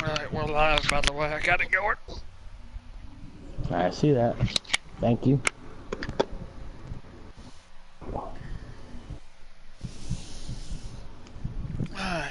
Alright, we're live, by the way. I got it going. I see that. Thank you. Alright.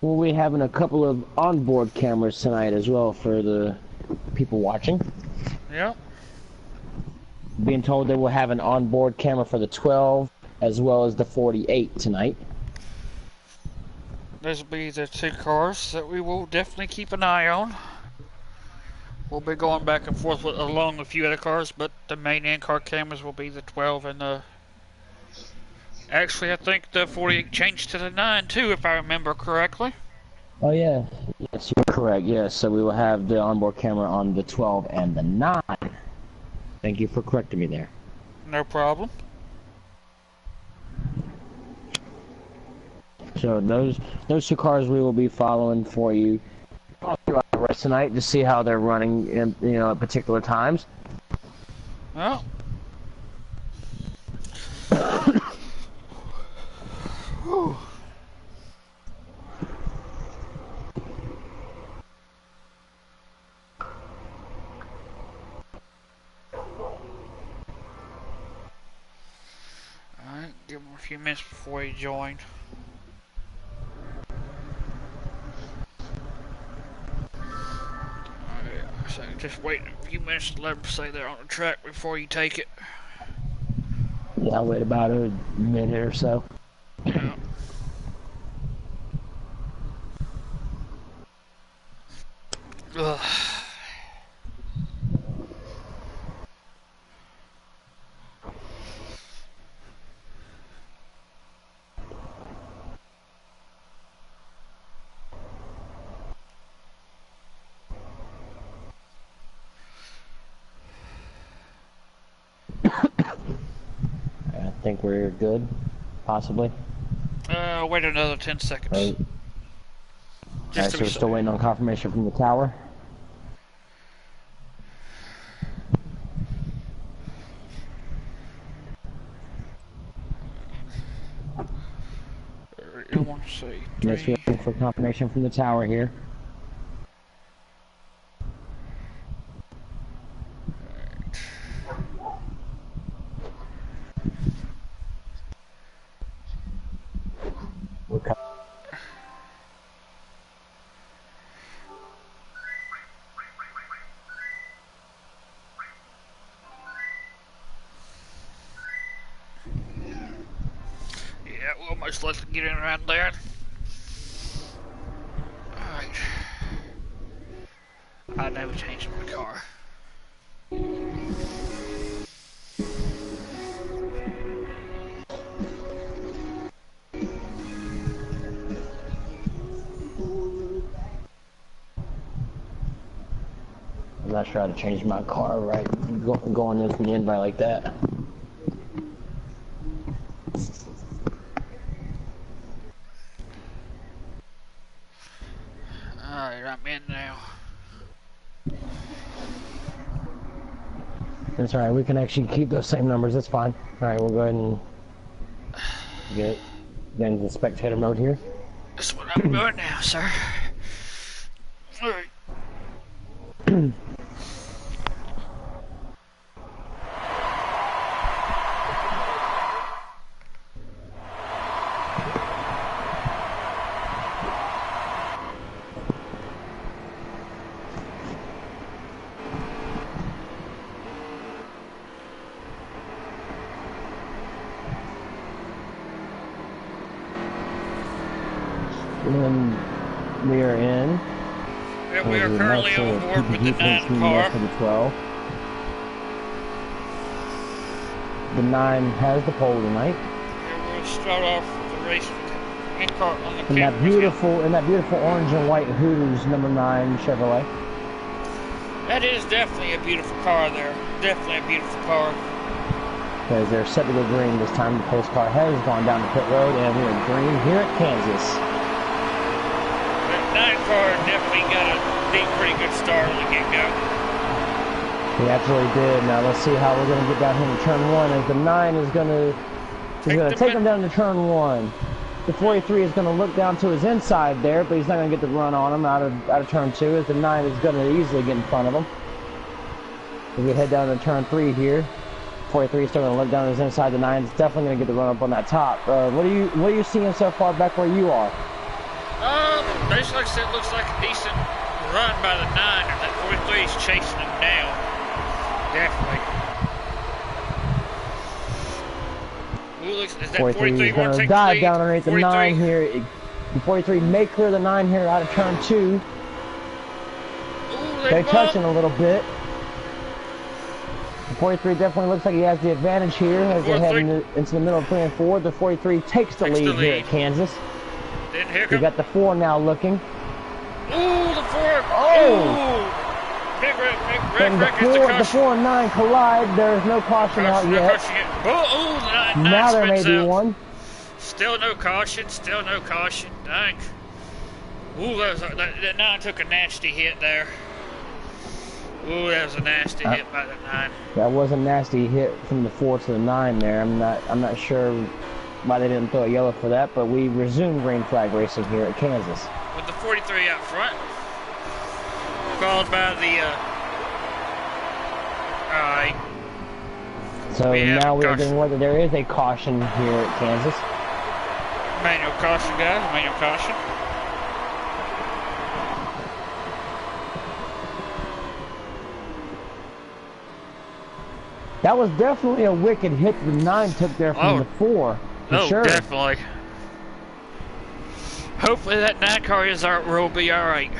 We'll be having a couple of onboard cameras tonight as well for the people watching. Yep. Being told they will have an onboard camera for the 12 as well as the 48 tonight. Those will be the two cars that we will definitely keep an eye on. We'll be going back and forth along a few other cars, but the main in-car cameras will be the 12 and the... Actually, I think the 48 changed to the 9 too, if I remember correctly. Oh yeah, yes, you're correct. Yes, so we will have the onboard camera on the 12 and the 9. Thank you for correcting me there. No problem. So those two cars we will be following for you throughout the rest tonight to see how they're running in, at particular times. Well. Alright, give him a few minutes before he joined. Alright, so just wait a few minutes to let him say they're on the track before you take it. Yeah, I'll wait about a minute or so. Yeah. Ugh. I think we're good, possibly. Wait another 10 seconds. Right. Just So we're still waiting on confirmation from the tower. I want to say Yes, we're waiting for confirmation from the tower here. Okay. Yeah, we'll most likely get in around there. Alright. I never changed my car. I'm not sure how to change my car right going into the invite like that. Alright, I'm in now. That's alright, we can actually keep those same numbers, that's fine. Alright, we'll go ahead and get into the spectator mode here. That's what I'm doing now, sir. Alright. And we are in. Yeah, we are currently on board with the 9 car. For the 12. The 9 has the pole tonight. Yeah, we'll start off with the race in car on the In that beautiful orange and white Hooters number 9 Chevrolet. That is definitely a beautiful car there. Definitely a beautiful car. As they're set to go green this time, the pace car has gone down the pit road, and we are green here at Kansas. That 9 car definitely got a pretty good start on the get-go. He absolutely did. Now let's see how we're going to get down here to turn 1, as the 9 is going to take him down to turn 1. The 43 is going to look down to his inside there, but he's not going to get the run on him out of turn 2, as the 9 is going to easily get in front of him. As we head down to turn 3 here, 43 is still going to look down to his inside. The 9 is definitely going to get the run up on that top. What are you seeing so far back where you are? Basically, like I said, it looks like a decent run by the 9, and that 43 is chasing him down. Definitely. Is that 43 is going to dive down underneath the 9 here. The 43 may clear the 9 here out of turn 2. Ooh, they're touching a little bit. The 43 definitely looks like he has the advantage here as they head into the middle of 3 and 4. The 43 takes the lead here at Kansas. We got the 4 now looking. Ooh, the 4! Oh! Big and the 4 and 9 collide. There is no caution out yet. Now there may be one. Still no caution. Still no caution. Dang. Ooh, that 9 took a nasty hit there. Ooh, that was a nasty hit by the 9. That was a nasty hit from the 4 to the 9 there. I'm not sure why they didn't throw a yellow for that, but we resume green flag racing here at Kansas. With the 43 out front. Called by the alright. So now we're getting whether there is a caution here at Kansas. Manual caution, guys. Manual caution. That was definitely a wicked hit the 9 took there from the 4. Sure. Definitely. Hopefully that 9 car will be alright.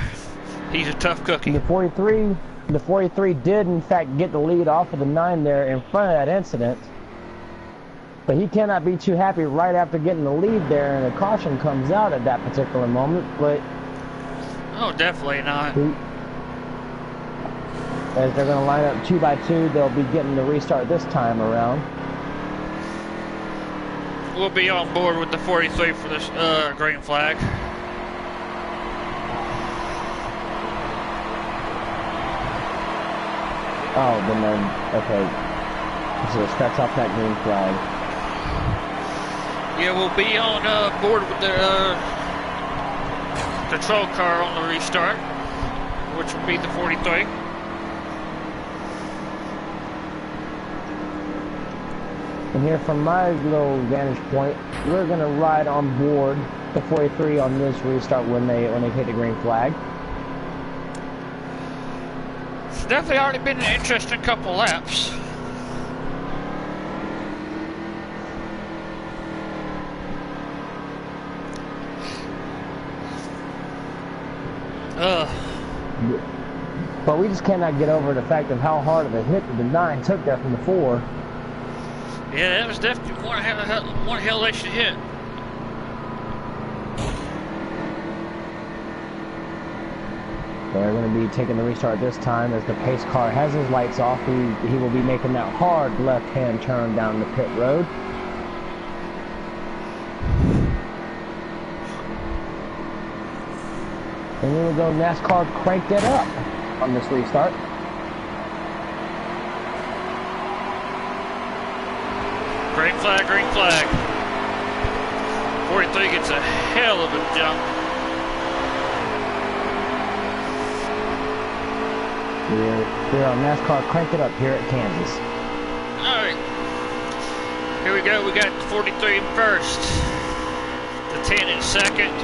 He's a tough cookie. The 43 did in fact get the lead off of the 9 there in front of that incident. But he cannot be too happy right after getting the lead there, and a caution comes out at that particular moment. But oh, definitely not. As they're going to line up 2 by 2, they'll be getting the restart this time around. We'll be on board with the 43 for this green flag. Oh, then, okay. So scratch off that green flag. Yeah, we'll be on board with the control car on the restart, which will be the 43. And here from my little vantage point, we're going to ride on board the 43 on this restart when they hit the green flag. It's definitely already been an interesting couple laps. But we just cannot get over the fact of how hard of a hit the 9 took there from the 4. Yeah, that was definitely one hellish hit. They're going to be taking the restart this time as the pace car has his lights off. He will be making that hard left-hand turn down the pit road. And we will go NASCAR cranked it up on this restart. Green flag, green flag. 43 gets a hell of a jump. We're on NASCAR cranked it up here at Kansas. Alright. Here we go. We got 43 in first. The 10 in second.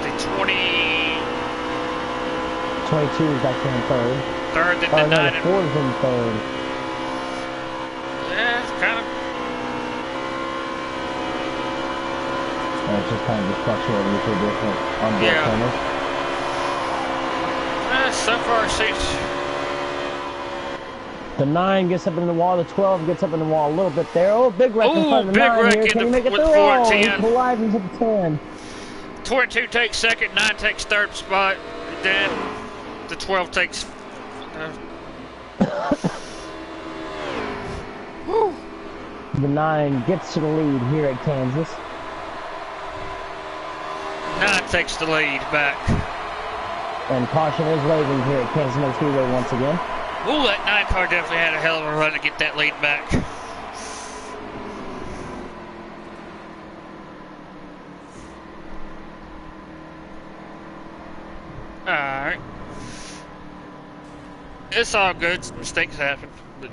The 22 is actually in third. Third, then the 9 and 4 is in third. Yeah, it's kind of. It's just kind of just fluctuating with the different on-board corners. So far, it seems. The 9 gets up in the wall. The 12 gets up in the wall a little bit there. Oh, big wreck in front of the 9 here. Can he make it through? Oh, he collides into the 10. 22 takes second, 9 takes third spot. Then the 12 takes. Whew. The 9 gets to the lead here at Kansas. 9 takes the lead back. And caution is waving here at Kansas Motor Speedway once again. Ooh, that 9 car definitely had a hell of a run to get that lead back. Alright. It's all good. Mistakes happen. But...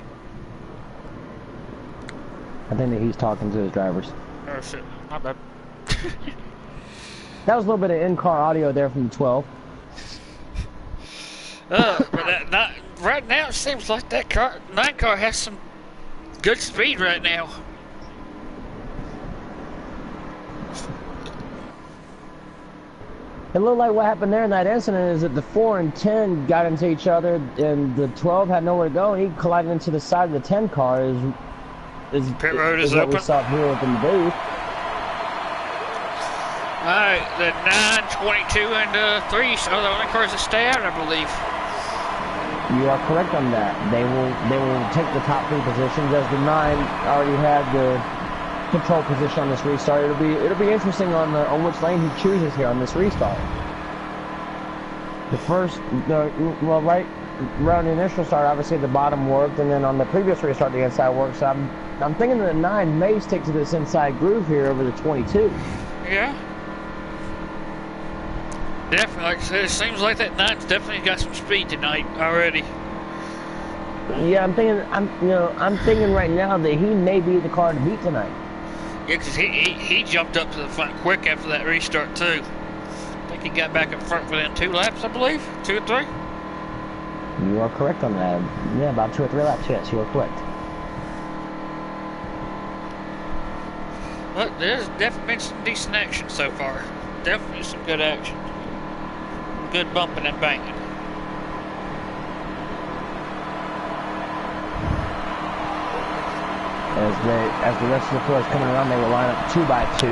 I think that he's talking to his drivers. Oh shit, my bad. That was a little bit of in-car audio there from the 12. But right now it seems like that 9 car has some good speed right now. It looked like what happened there in that incident is that the 4 and 10 got into each other, and the 12 had nowhere to go, and he collided into the side of the 10 car. Pit road is what open. we saw here within the booth. Alright, the 9, 22, and 3 are the only cars that stay out, I believe. You are correct on that. They will take the top 3 positions, as the 9 already had the control position on this restart. It'll be interesting on which lane he chooses here on this restart. Right around the initial start, obviously the bottom worked, and then on the previous restart the inside worked. So I'm thinking that the 9 may stick to this inside groove here over the 22. Yeah. Definitely, like I said, it seems like that 9's definitely got some speed tonight already. Yeah, I'm thinking right now that he may be the car to beat tonight. Yeah, because he jumped up to the front quick after that restart too. I think he got back in front within 2 laps, I believe, 2 or 3. You are correct on that. Yeah, about 2 or 3 laps. Yes, you are correct. But there's definitely been some decent action so far. Definitely some good action. Good bumping and banging. As the rest of the field is coming around, they will line up 2 by 2.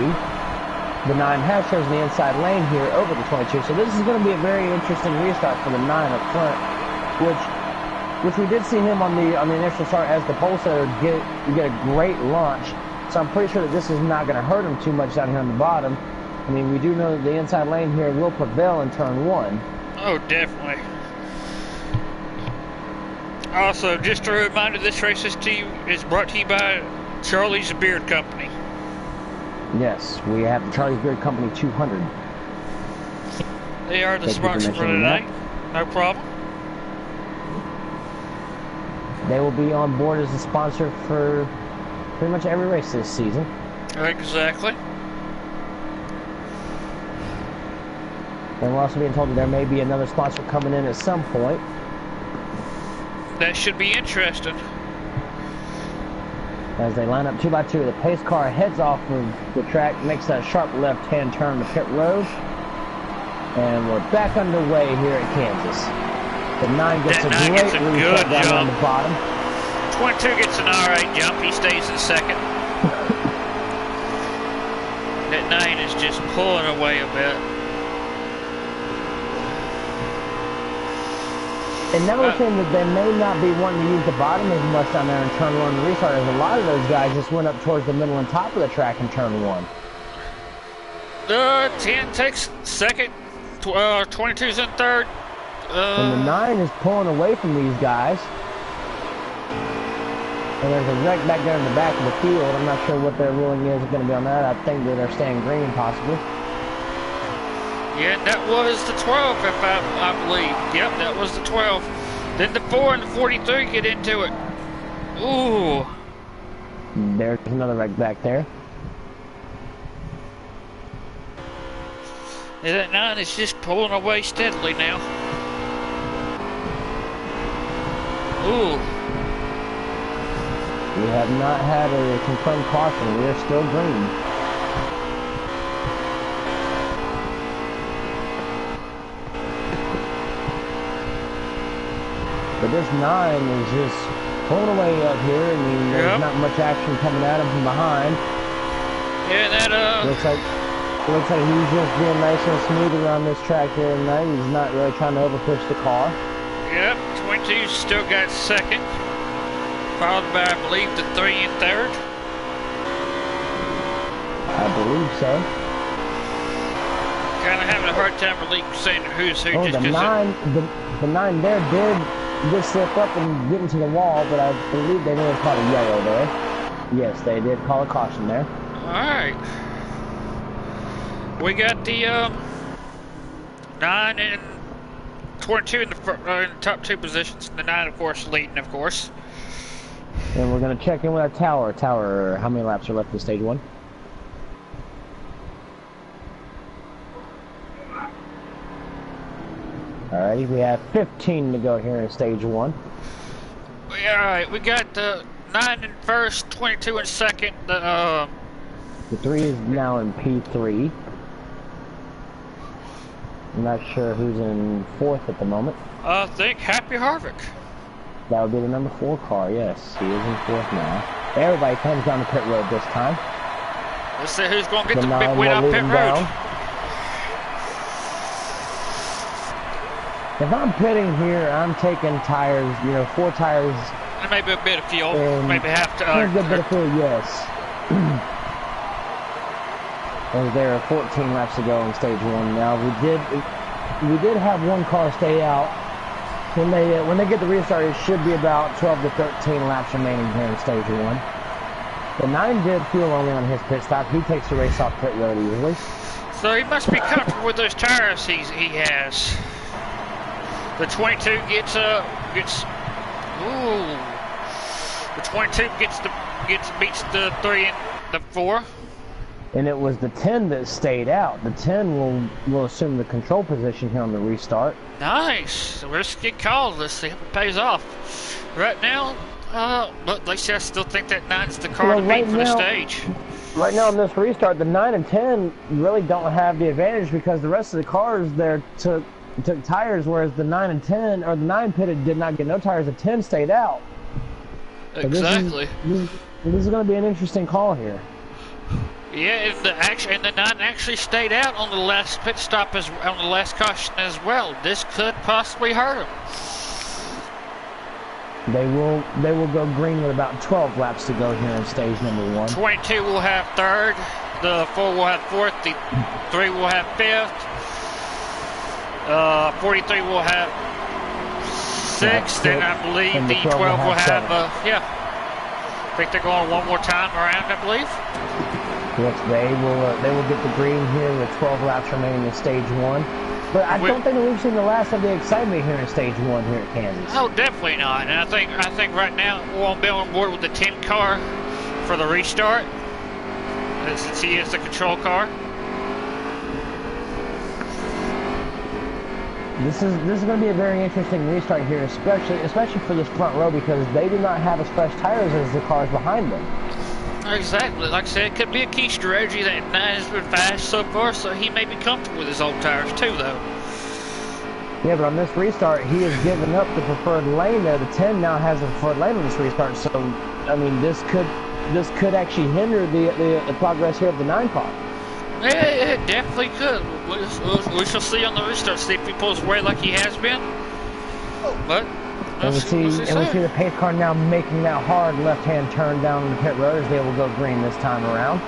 The 9 has chosen the inside lane here over the 22, so this is going to be a very interesting restart for the 9 up front, which we did see him on the initial start as the pole setter get a great launch. So I'm pretty sure that this is not going to hurt him too much down here on the bottom. I mean, we do know that the inside lane here will prevail in turn 1. Oh, definitely. Also, just a reminder, this race is brought to you by Charley's Beard Company. Yes, we have the Charley's Beard Company 200. They are the sponsor for tonight. No problem. They will be on board as a sponsor for pretty much every race this season. Exactly. And we're also being told that there may be another sponsor coming in at some point. That should be interesting. As they line up 2 by 2, the pace car heads off of the track, makes that sharp left-hand turn to pit road. And we're back underway here at Kansas. The 9 gets a great reset down on the bottom. 22 gets an alright jump. He stays in second. That 9 is just pulling away a bit. Another thing that they may not be wanting to use the bottom as much down there in turn 1 restart is a lot of those guys just went up towards the middle and top of the track in turn 1. 10 takes second, 22's in third. And the 9 is pulling away from these guys. And there's a wreck back there in the back of the field. I'm not sure what their ruling is going to be on that. I think that they're staying green, possibly. Yeah, that was the 12, if I believe. Yep, that was the 12. Then the 4 and the 43 get into it. Ooh. There's another wreck back there. And that 9 is just pulling away steadily now. Ooh. We have not had a confirmed caution. We are still green. But this 9 is just pulling away up here. I mean, there's not much action coming at him from behind. Yeah, that looks like Looks like he's just being nice and smooth around this track here tonight. He's not really trying to overpush the car. Yep, 22's still got second. Followed by, I believe, the 3 and 3rd. I believe so. Kind of having a hard time really saying who's who. Oh, just the 9 there did slip up and get into the wall, but I believe they may have caught a yellow there. Yes, they did call a caution there. Alright. We got the 9 and 22 in the top 2 positions. The 9, of course, leading, of course. And we're going to check in with our tower. Tower, how many laps are left in stage 1? Alrighty, we have 15 to go here in stage 1. Alright, we got the 9 in first, 22 in second. The 3 is now in P3. I'm not sure who's in 4th at the moment. I think Happy Harvick. That would be the number 4 car, yes. He is in 4th now. Everybody comes down the pit road this time. Let's see who's going to get the big win on pit road. If I'm pitting here, I'm taking tires, 4 tires. And maybe a bit of fuel, maybe half to. A bit of fuel, yes. As there are 14 laps to go in stage 1 now. We did have one car stay out. When they get the restart, it should be about 12 to 13 laps remaining here in stage 1. The 9 did fuel only on his pit stop. He takes the race off pit road easily. So he must be comfortable with those tires he has. The 22 gets the 22 beats the 3 and the 4. And it was the 10 that stayed out. The 10 will assume the control position here on the restart. Nice. Risky call. Let's see if it pays off. Right now, but like I said, I still think that 9's the car to beat for the stage. Right now on this restart, the 9 and 10 really don't have the advantage because the rest of the cars there took tires, whereas the 9 and 10, or the 9 pitted did not get no tires. The 10 stayed out. So exactly. This is going to be an interesting call here. Yeah, and the 9 actually stayed out on the last pit stop on the last caution as well. This could possibly hurt them. They will go green with about 12 laps to go here in stage number 1. 22 will have 3rd, the 4 will have 4th, the 3 will have 5th, 43 will have 6th, and I believe the 12 will have yeah. I think they're going one more time around, I believe. Yes, they will get the green here with 12 laps remaining in stage 1. But I don't think we've seen the last of the excitement here in stage 1 here at Kansas. Oh, definitely not. And I think right now we'll be on board with the 10 car for the restart, since he is the control car. This is going to be a very interesting restart here, especially for this front row, because they do not have as fresh tires as the cars behind them. Exactly. Like I said, it could be a key strategy. That 9 has been fast so far, so he may be comfortable with his old tires too, though. Yeah, but on this restart, he has given up the preferred lane there. The 10 now has a preferred lane on this restart, so I mean, this could actually hinder the progress here of the 9 car. Yeah, it definitely could. We shall see on the restart, see if he pulls away like he has been. But and we see the pace car now making that hard left-hand turn down the pit road as they will go green this time around.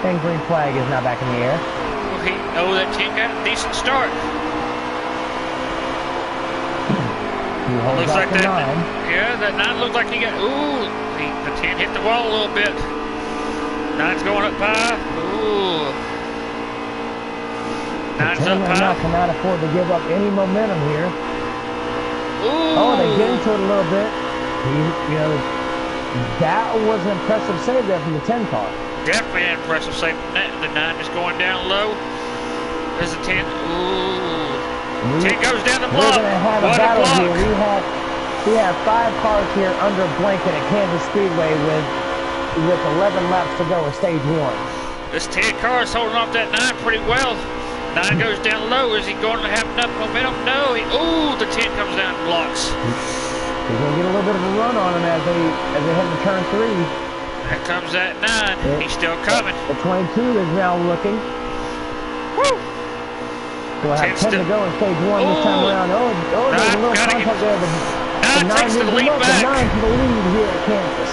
And green flag is now back in the air. That 10 got a decent start. Looks like that 9. Yeah, that 9 looked like he got. The 10 hit the wall a little bit. 9's going up high. 9's up high. Now cannot afford to give up any momentum here. Oh, they get into it a little bit. That was an impressive save there from the 10 car. Definitely an impressive save. The 9 is going down low. There's the 10. 10 goes down the block. We're going to have a battle here. We have 5 cars here under blanket at Kansas Speedway with 11 laps to go in stage 1. This 10 car is holding off that 9 pretty well. 9 goes down low. Is he going to have enough momentum? No. The 10 comes down and blocks. He's going to get a little bit of a run on him as they head to turn 3. Here comes that 9. He's still coming. The 22 is now looking. Woo! We'll have 10 to go in stage 1 this time around. Oh, there's a little contact there. The 9 takes the lead back. The 9 to the lead here at Kansas.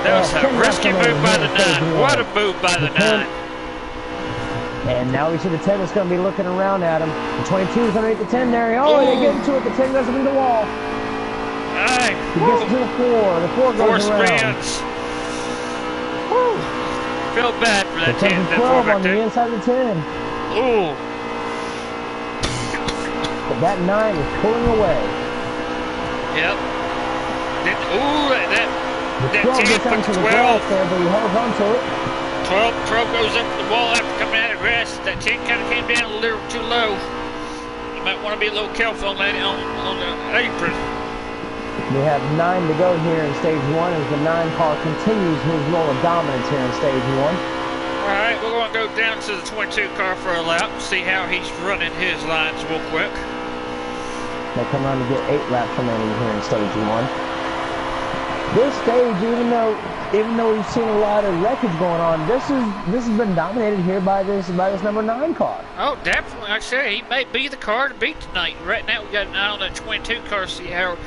That was a risky move by the 9. What a move by the 9. And now we see the 10 is going to be looking around at him. The 22 is underneath the 10 there. Oh, they get into it. The 10 goes into the wall. Hey. He gets to the 4. The 4 goes around. Woo. Feel bad for that 10. The 12 on the inside of the 10. Ooh. But that 9 is pulling away. Yep. That 10 from 12. There, but he holds on to it. 12 goes up the wall after coming out of grass. That 10 kind of came down a little too low. You might want to be a little careful on that on the apron. We have 9 to go here in stage 1 as the 9 car continues his role of dominance here in stage 1. Alright, we're going to go down to the 22 car for a lap and see how he's running his lines real quick. They come around to get 8 laps remaining here in stage 1. This stage, even though we've seen a lot of wreckage going on, this has been dominated here by this number 9 car. Oh, definitely. Like I said, he may be the car to beat tonight. Right now, we got an eye on that 22 car. See how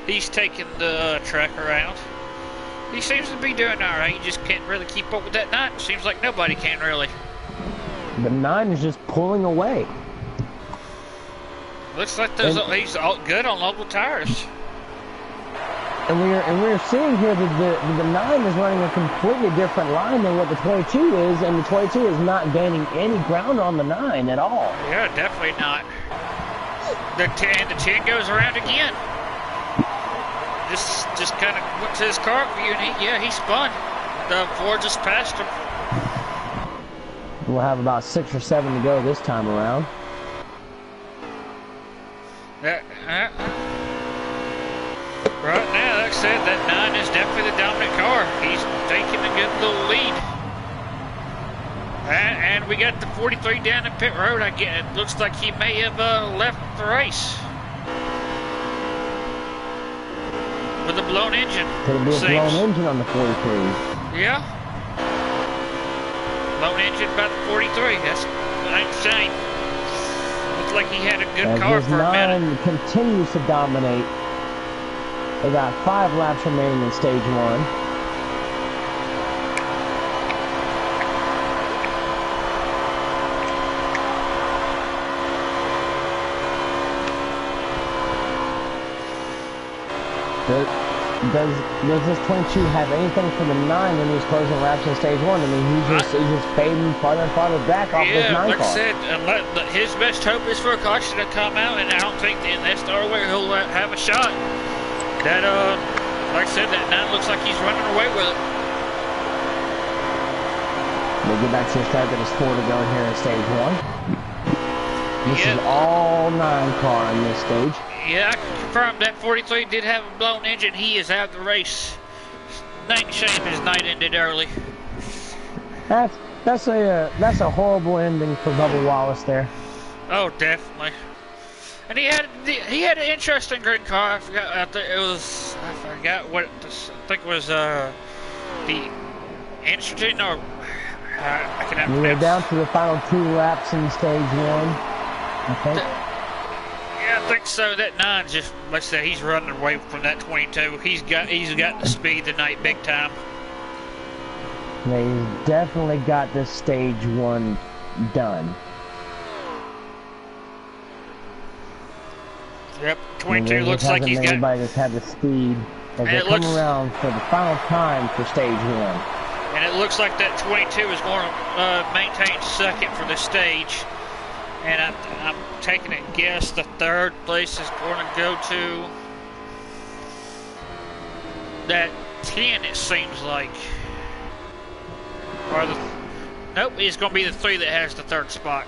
he's taking the track around. He seems to be doing all right. He just can't really keep up with that 9. Seems like nobody can really. The 9 is just pulling away. Looks like he's all good on local tires. And we're seeing here that the 9 is running a completely different line than what the 22 is, and the 22 is not gaining any ground on the 9 at all. Yeah, definitely not. The 10 goes around again. Just kind of went to his car view, and he spun. The 4 just passed him. We'll have about 6 or 7 to go this time around. Right now, like I said, that 9 is definitely the dominant car. He's taking a good little lead. And we got the 43 down in pit road. It looks like he may have left the race. With a blown engine. Could be a blown engine on the 43. Yeah. Blown engine by the 43. That's insane. Looks like he had a good car for a minute. As 9 continues to dominate. They got 5 laps remaining in stage 1. Does this 22 have anything for the 9 when he's closing laps in stage 1? I mean, he's just fading farther and farther back off this 9 car. Yeah, like I said, his best hope is for a caution to come out, and I don't think in that star where he'll have a shot. That, like I said, that 9 looks like he's running away with it. We'll get back to the start. There's 4 to go here in stage 1. This is all 9 car in this stage. Yeah, I can confirm that 43 did have a blown engine. He is out of the race. Dang shame his night ended early. That's a horrible ending for Bubba Wallace there. Oh, definitely. And he had an interesting grid car. I forgot what I think it was the engine or I cannot remember. We're down to the final 2 laps in stage 1. I think. Yeah, I think so. That 9 just, like I said, he's running away from that 22. He's got the speed tonight, big time. He's definitely got this stage 1 done. Yep, 22 looks like he's got. Everybody just had the speed as they come around for the final time for stage 1. And it looks like that 22 is going to maintain second for the stage. And I'm taking a guess the 3rd place is going to go to that 10. It seems like. Or nope, it's going to be the 3 that has the 3rd spot.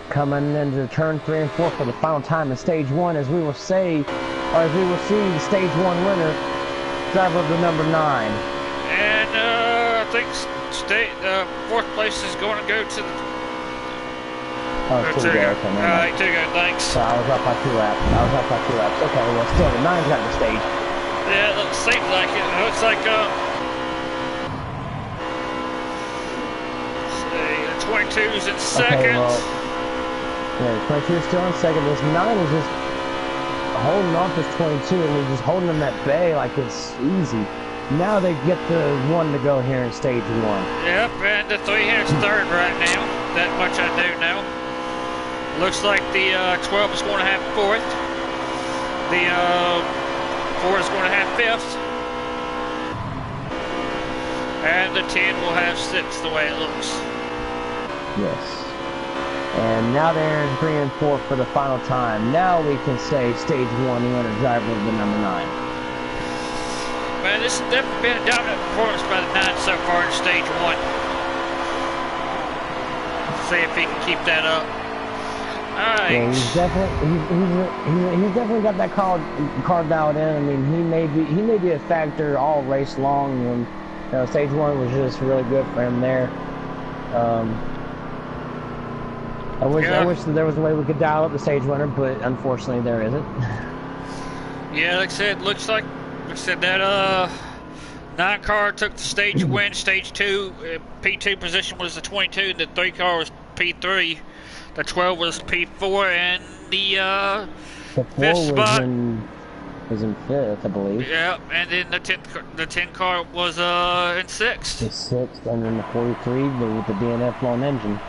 Coming into turn 3 and 4 for the final time in stage 1, as we will see the stage 1 winner, driver of the number 9. And I think 4th place is going to go to the. Oh, 2 to go. Okay, all right, 2 to go. Thanks. So I was up by 2 laps. Okay, well, still the 9's got the stage. Yeah, it seems like it. It looks like 22's in Okay, second. well, yeah, 22 is still in second. This 9 is just holding off this 22, and they're just holding them at bay like it's easy. Now they get the 1 to go here in stage 1. Yep, and the 3 here is third right now. That much I do know. Looks like the 12 is going to have fourth. The 4 is going to have fifth. And the 10 will have sixth the way it looks. Yes. And now they're in 3 and 4 for the final time. Now we can say stage 1, the winner driver of the number 9. Man, this has definitely been a dominant performance by the 9 so far in stage 1. See if he can keep that up. Alright. Yeah, he's definitely got that car dialed in. I mean, he may be a factor all race long, and you know, stage 1 was just really good for him there. I wish that there was a way we could dial up the stage winner, but unfortunately there isn't. Yeah, like I said, looks like that 9 car took the stage win. Stage 2, P2 position was the 22. The 3 car was P3. The 12 was P4, and the 5th spot was in 5th, I believe. Yeah, and then the 10 car was in 6th. The 6th, and then the 43 with the DNF lone engine.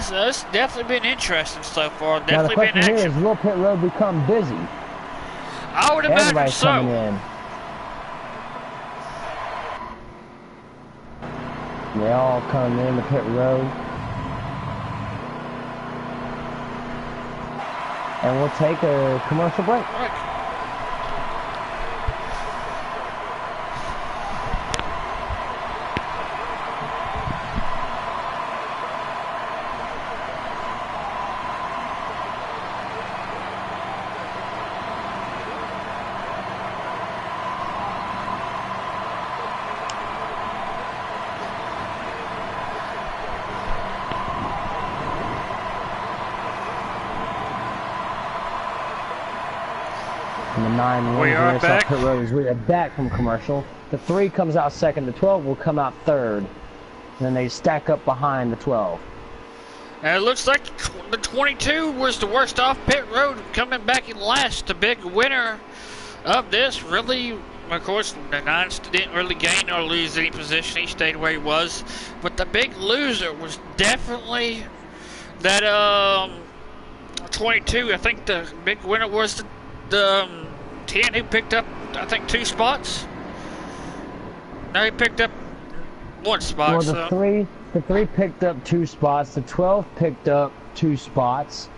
So it's definitely been interesting so far. Now Definitely the question been action. here is, will pit road become busy? I would imagine Everybody's so. coming in. They all come in the pit road. And we'll take a commercial break. All right. And the 9 We are back. Pit road is we are back from commercial. The 3 comes out second. The 12 will come out third. And then they stack up behind the 12. And it looks like the 22 was the worst off pit road, coming back in last. The big winner of this, really, of course, the 9 didn't really gain or lose any position. He stayed where he was. But the big loser was definitely that 22. I think the big winner was the 10 who picked up, I think, 2 spots. No, he picked up 1 spot. Well, So. the 3 picked up 2 spots. The 12 picked up 2 spots.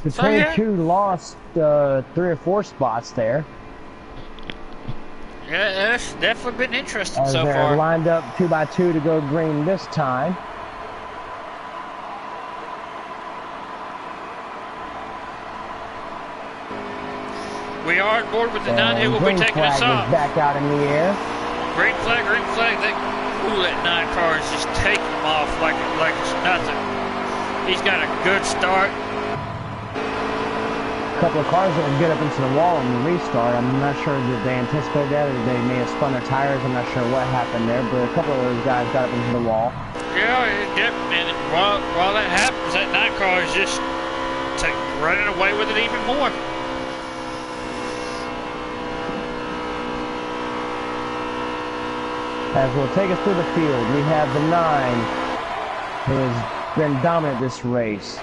The 22 lost 3 or 4 spots there. Yeah, it's definitely been interesting As so they're far. lined up 2 by 2 to go green this time. We are on board with the 9 who will be taking us Green off. flag is back out in the air. Green flag, green flag. That 9 car is just taking him off like it's nothing. He's got a good start. A couple of cars that will get up into the wall on the restart. I'm not sure that they anticipated that, or they may have spun their tires. I'm not sure what happened there, but a couple of those guys got up into the wall. Yeah, and while that happens, that 9 car is just running away with it even more. As we'll take us through the field, we have the 9 who has been dominant this race.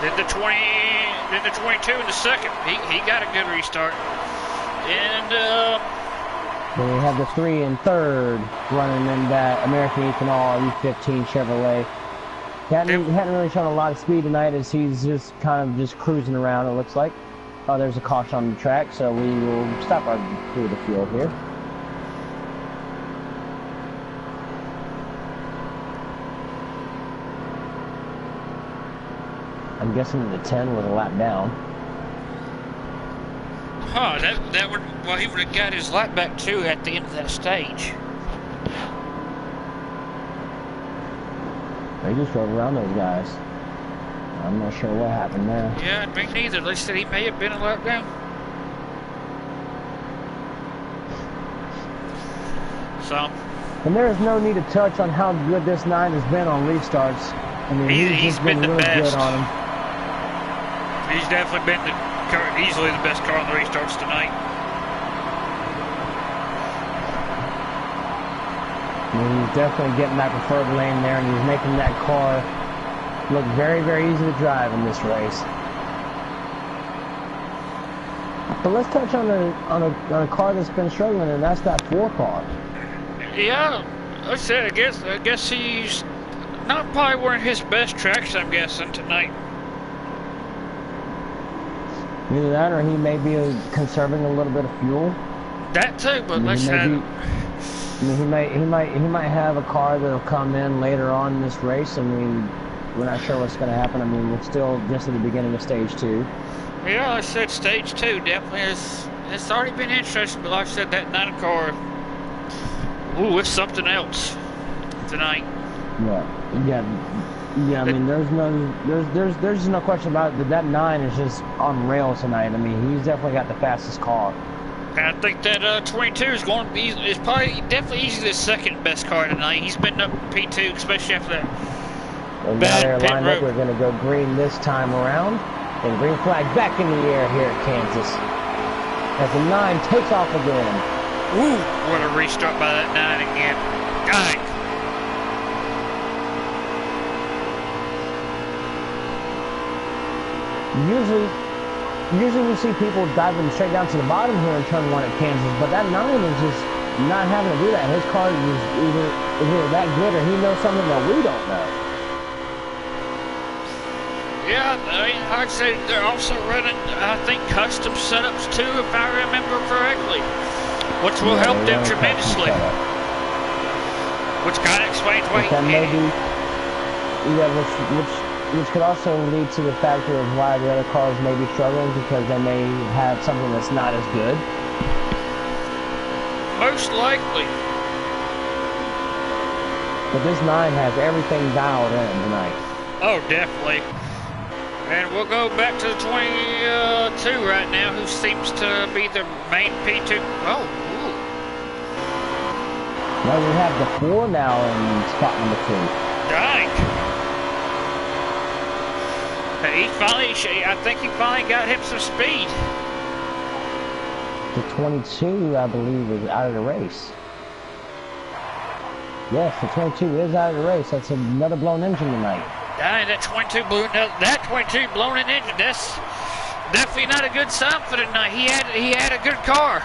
Then the 22 in the second. He got a good restart. And Then we have the 3 in third, running in that American Ethanol E15 Chevrolet. He hadn't really shown a lot of speed tonight, as he's just kind of just cruising around, it looks like. Oh, there's a caution on the track, so we will stop our through the field here. I'm guessing the 10 was a lap down. that would, well, he would have got his lap back too at the end of that stage. They just drove around those guys. I'm not sure what happened there. Yeah, me neither. They said he may have been a lap down. So, And there is no need to touch on how good this 9 has been on restarts. I mean, he's just been the really best. good on him. He's definitely been easily the best car on the restarts tonight. I mean, he's definitely getting that preferred lane there, and he's making that car look very, very easy to drive in this race. But let's touch on a car that's been struggling, and that's that 4 car. Yeah, I said, I guess he's not probably wearing his best tracks, I'm guessing, tonight. Either that, or he may be conserving a little bit of fuel. That too, but let's have. I mean, he might have a car that'll come in later on in this race. I mean, we're not sure what's going to happen. I mean, we're still just at the beginning of stage 2. Yeah, I said stage 2 definitely is. It's already been interesting, but like I said, that 9 car. Ooh, it's something else tonight. Yeah. I mean, there's no question about it. That 9 is just on rails tonight. I mean, he's definitely got the fastest car. And I think that 22 is going to be. It's probably definitely easily the second best car tonight. He's been up P2, especially after that. And now they're lined up. We're going to go green this time around, and green flag back in the air here at Kansas as the 9 takes off again. Ooh, what a restart by that 9 again. God. Usually we see people diving straight down to the bottom here in turn 1 at Kansas, but that 9 is just not having to do that. His car is either that good or he knows something that we don't know. Yeah, I mean, I'd say they're also running, I think, custom setups too, if I remember correctly, which will help them tremendously. Which kind of explains why he can't. Which could also lead to the factor of why the other cars may be struggling, because they may have something that's not as good. Most likely. But this 9 has everything dialed in tonight. Oh, definitely. And we'll go back to the 22 right now, who seems to be the main P2. Oh, ooh. Now we have the 4 now in spot number 2. Dang. I think he finally got him some speed. The 22, I believe, is out of the race. Yes, the 22 is out of the race. That's another blown engine tonight. Dang, that 22 blown an engine. That's definitely not a good sign for tonight. He had a good car.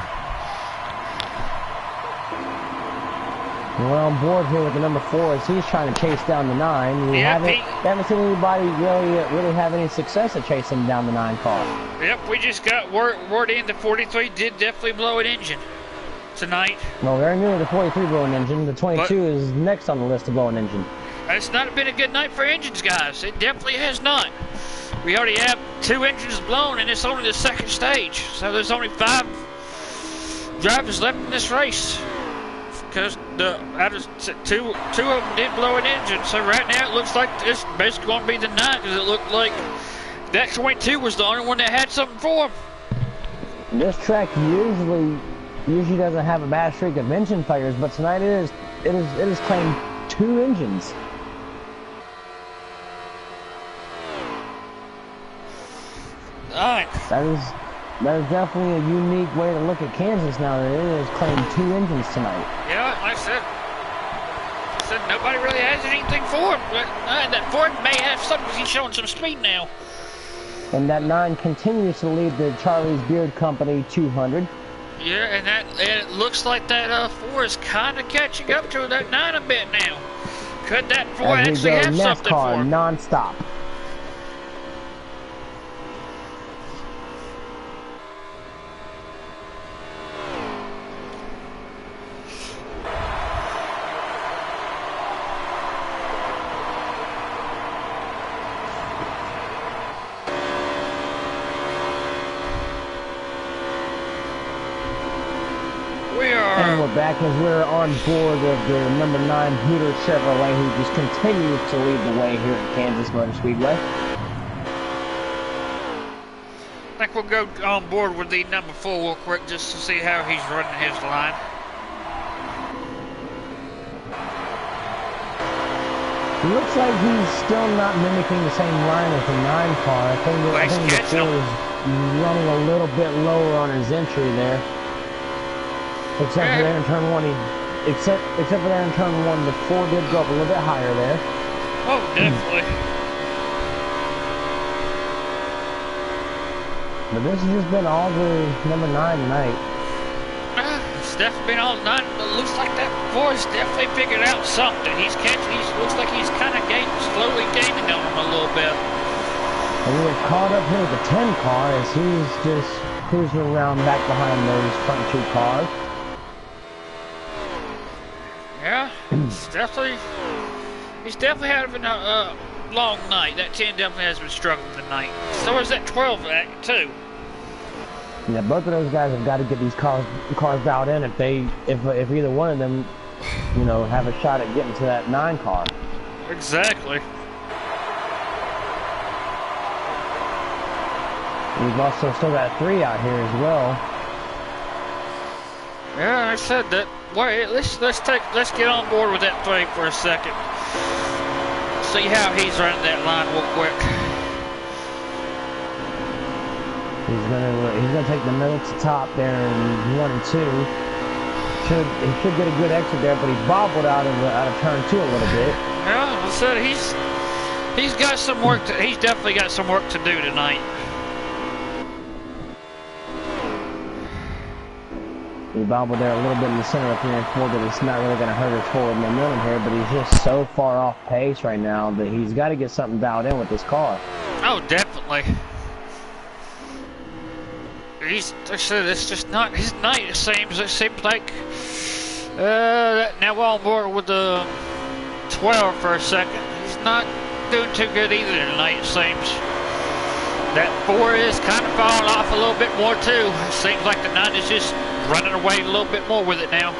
We're on board here with the number 4 as he's trying to chase down the 9. We haven't seen anybody really have any success at chasing down the 9 car. Yep, we just got word in the 43 did definitely blow an engine tonight. Well, very nearly the 43 blow an engine. The 22 is next on the list to blow an engine. It's not been a good night for engines, guys. It definitely has not. We already have 2 engines blown, and it's only the second stage. So there's only 5 drivers left in this race. Because two of them did blow an engine. So right now it looks like it's basically going to be the 9, because it looked like that 22 was the only one that had something for him. This track usually doesn't have a bad streak of engine failures, but tonight it is claimed 2 engines. Alright. That is definitely a unique way to look at Kansas now, that it has claimed 2 engines tonight. Yeah, like I said nobody really has anything for him. But that Ford may have something because he's showing some speed now. And that 9 continues to lead the Charley's Beard Company 200. Yeah, and it looks like that 4 is kind of catching up to that 9 a bit now. Could that 4 actually have something for him? Non-stop. And we're back as we're on board of the number 9 Hooter Chevrolet, who just continues to lead the way here at Kansas Motor Speedway. I think we'll go on board with the number 4 real quick just to see how he's running his line. It looks like he's still not mimicking the same line as the 9 car. I think the 4 is running a little bit lower on his entry there. Except for there in turn 1, except for there in turn 1, the 4 did go up a little bit higher there. Oh, definitely. But this has just been all the number 9 tonight. It's definitely been all 9, but it looks like that boy's definitely figured out something. He's catching, looks like he's kind of slowly gaining on him a little bit. And we get caught up here with the 10 car as he's just cruising around back behind those front 2 cars. Yeah, he's definitely having a long night. That 10 definitely has been struggling tonight. So is that 12 too. Yeah, both of those guys have got to get these cars dialed in if either one of them, you know, have a shot at getting to that 9 car. Exactly. We've also still got 3 out here as well. Yeah, I said that. Wait, let's get on board with that 3 for a second. See how he's running that line real quick. He's gonna take the middle to top there in 1 and 2. He should get a good exit there, but he bobbled out of turn 2 a little bit. Yeah, I said he's got some work. He's definitely got some work to do tonight. He bobbled there a little bit in the center of 3 and 4, but it's not really going to hurt his forward momentum here. But he's just so far off pace right now that he's got to get something dialed in with this car. Oh, definitely. It's just not his night. It seems like now we're on board with the 12 for a second. He's not doing too good either tonight. It seems that 4 is kind of falling off a little bit more too. It seems like the 9 is just running away a little bit more with it now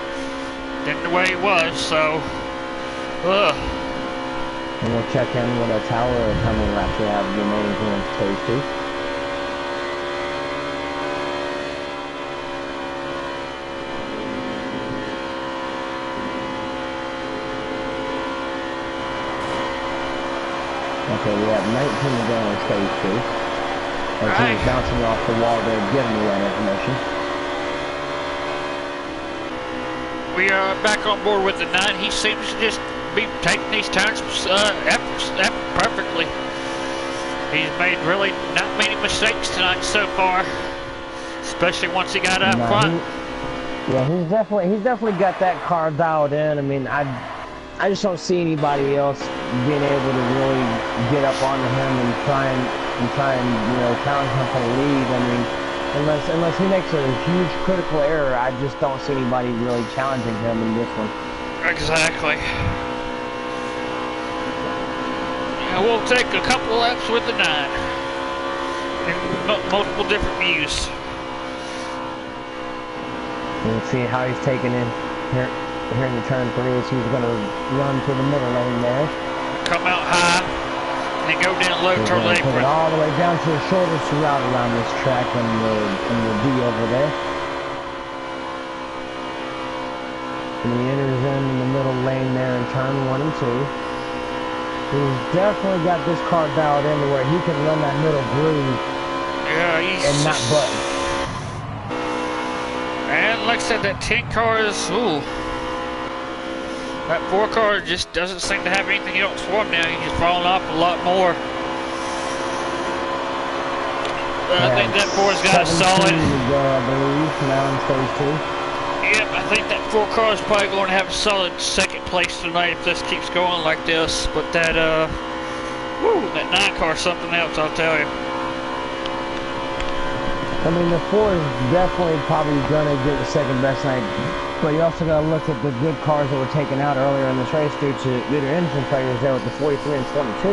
than the way it was. So, and we'll check in with our tower of how many laps we have remaining here in stage 2. Okay, we have 19 to go in stage 2. As he was bouncing off the wall there, giving me that information. We are back on board with the 9. He seems to just be taking these turns perfectly. He's made really not many mistakes tonight so far, especially once he got up front. He's definitely got that car dialed in. I mean, I just don't see anybody else being able to really get up onto him and try and you know, challenge him for the lead. I mean, unless he makes a huge critical error, I just don't see anybody really challenging him in this one. Exactly. And we'll take a couple of laps with the 9 in multiple different views. We'll see how he's taking in here in the turn 3 as he's going to run to the middle lane there. Come out high and go down low to the apron. All the way down to the shortest route around this track and the D over there. And he enters in the middle lane there in turn 1 and 2. He's definitely got this car dialed in to where he can run that middle groove and not button. And like I said, that 10 car is, that 4 car just doesn't seem to have anything else for him now. He's just falling off a lot more. I think that 4's got a solid. I believe, now in stage 2. Yep, I think that 4 car is probably going to have a solid 2nd place tonight if this keeps going like this. But that, that 9 car is something else, I'll tell you. I mean, the 4 is definitely probably going to get the 2nd best night. But you also got to look at the good cars that were taken out earlier in this race due to engine failures there with the 43 and 22.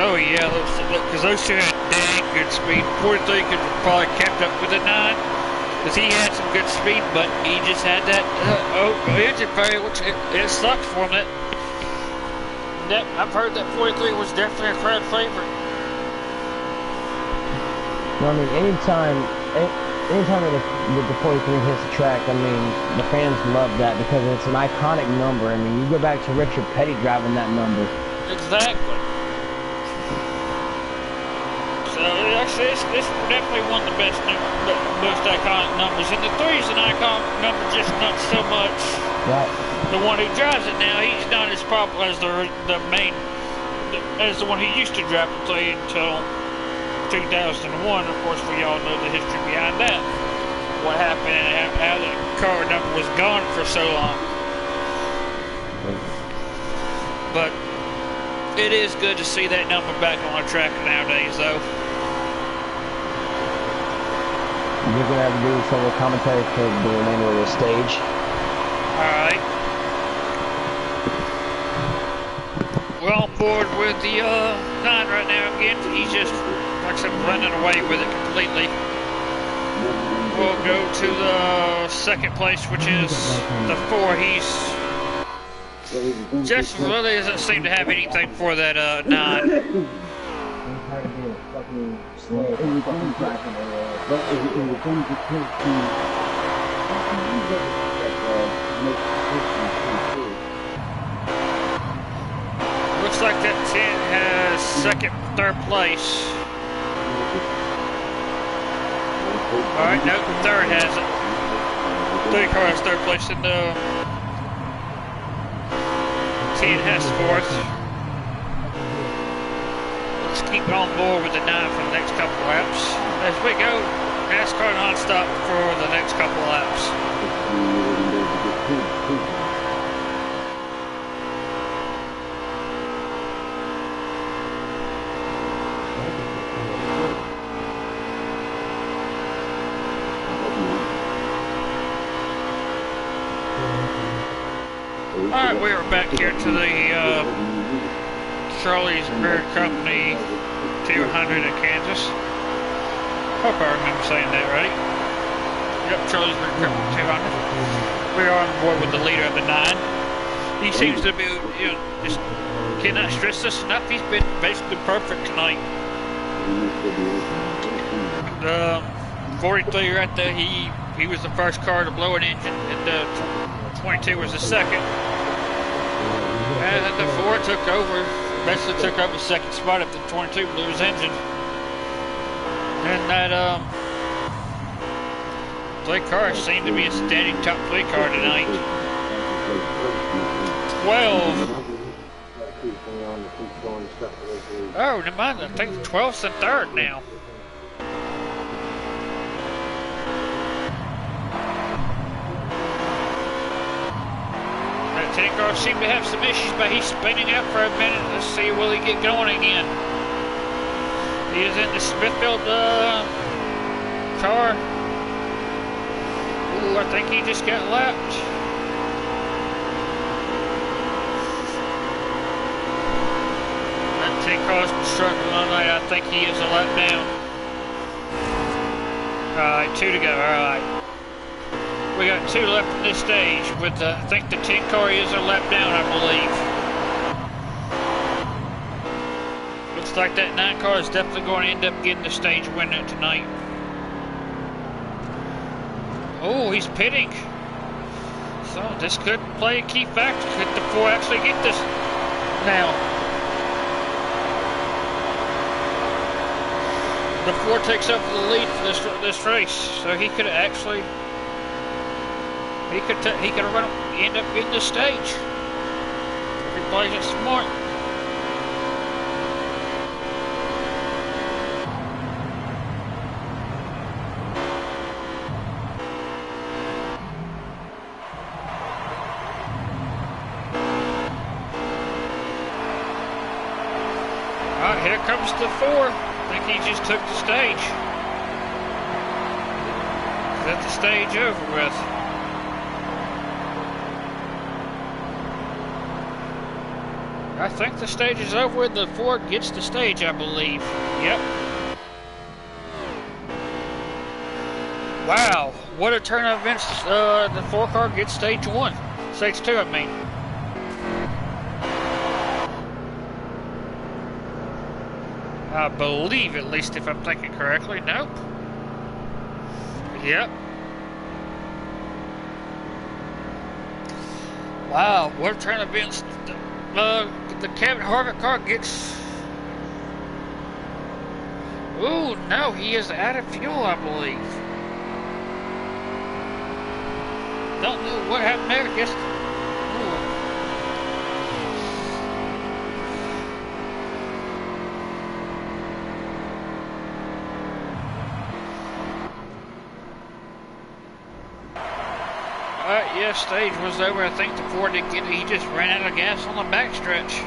Oh yeah, because those 2 had dang good speed. 43 could probably kept up with the 9, because he had some good speed, but he just had that engine failure, which it sucked for him. I've heard that 43 was definitely a crowd favorite. No, I mean, anytime that the 43 hits the track, I mean, the fans love that because it's an iconic number. I mean, you go back to Richard Petty driving that number. Exactly. So actually, it's definitely one of the most iconic numbers. And the 3 is an iconic number, just not so much. Right. The one who drives it now, he's not as popular as the main, as the one who used to drive the 3 until 2001. Of course, we all know the history behind that. What happened and how the car number was gone for so long. But it is good to see that number back on the track nowadays, though. You're going to have to do some commentary for the remainder of the stage. Alright. We're on board with the 9 right now again. He's just, like I said, running away with it completely. We'll go to the second place, which is the 4. He's just really doesn't seem to have anything for that 9. Looks like that 10 has second, third place. Alright, no, third has it. 3 car has third place, and 10 has fourth. Let's keep on board with the 9 for the next couple laps. As we go, NASCAR non-stop for the next couple laps. Alright, we are back here to the Charley's Beer Company 200 in Kansas. Hope I remember saying that right. Yep, Charley's Beer Company 200. We are on board with the leader of the 9. He seems to be, you know, just cannot stress this enough. He's been basically perfect tonight. The 43 right there, he was the first car to blow an engine, and the 22 was the second. And the 4 took over, basically took over the second spot after the 22 blew his engine. And that 3 cars seemed to be a steady top 3 car tonight. 12. Oh, never mind, I think 12's in third now. That 10 car seemed to have some issues, but he's spinning out for a minute. Let's see, will he get going again? He is in the Smithfield car. Ooh, I think he just got lapped. That 10 car's been struggling all night. I think he is a lap down. Alright, 2 to go, alright. We got 2 left in this stage with, I think the 10 car is a lap down, I believe. Looks like that 9 car is definitely going to end up getting the stage winner tonight. Oh, he's pitting. So this could play a key factor. Could the 4 actually get this now? The 4 takes over the lead for this race, so he could actually he could end up getting the stage if he plays it smart. Alright, here comes the 4. I think he just took the stage. Is that the stage over with? I think the stage is over with. The 4 gets the stage, I believe. Yep. Wow, what a turn of events. The 4 car gets stage 1. Stage 2, I mean. I believe, at least if I'm thinking correctly. Nope. Yep. Wow, what a turn of events. the Kevin Harvick car gets... Ooh, no, he is out of fuel, I believe. Don't know what happened there. Guess. Yeah, stage was over. I think the Ford didn't get it. He just ran out of gas on the backstretch.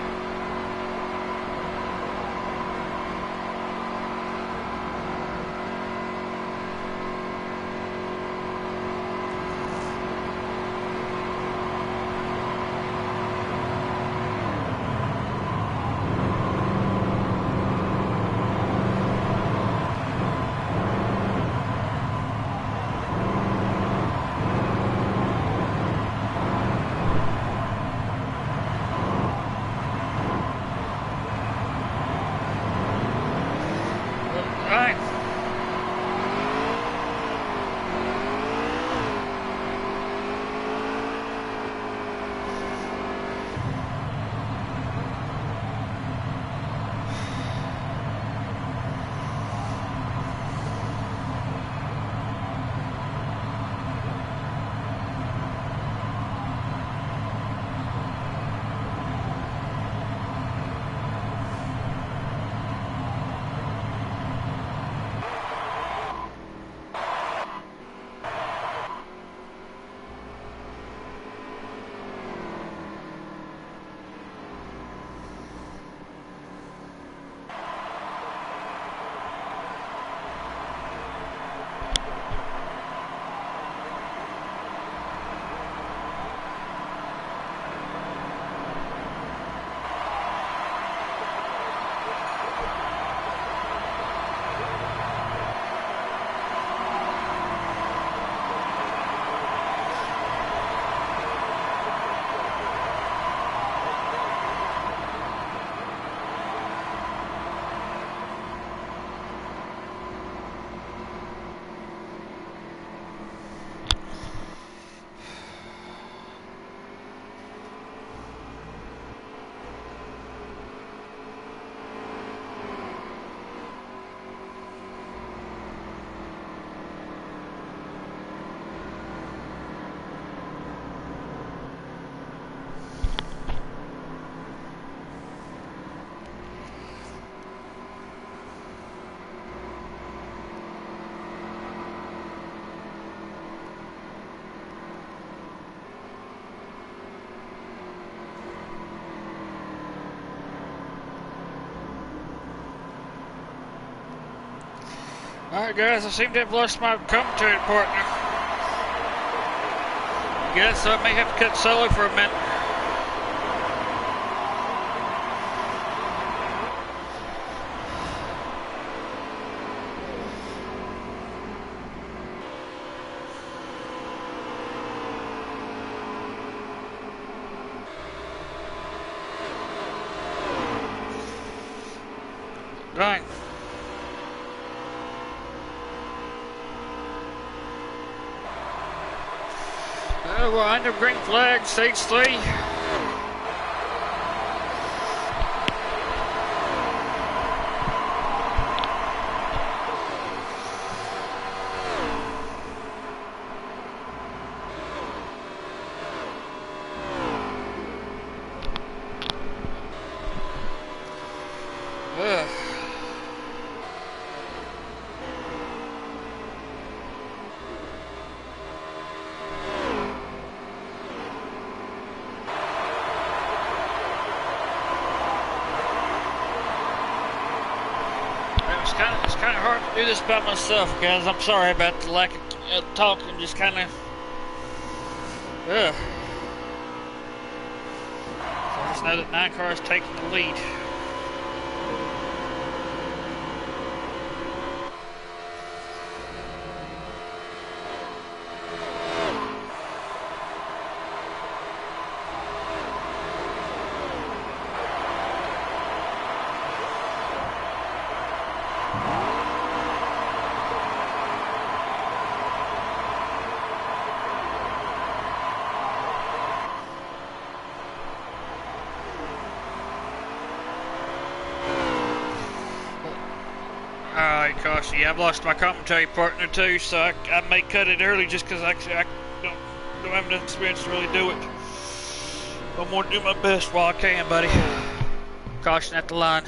Alright guys, I seem to have lost my commentary partner. Guess I may have to cut solo for a minute. Dang. We're under green flag, stage 3. It's kind of hard to do this by myself, guys. I'm sorry about the lack of talking. Just kind of, So I just know that 9 cars taking the lead. caution. Yeah, I've lost my commentary partner too, so I may cut it early just because I don't have enough experience to really do it. I'm going to do my best while I can, buddy. Caution at the line.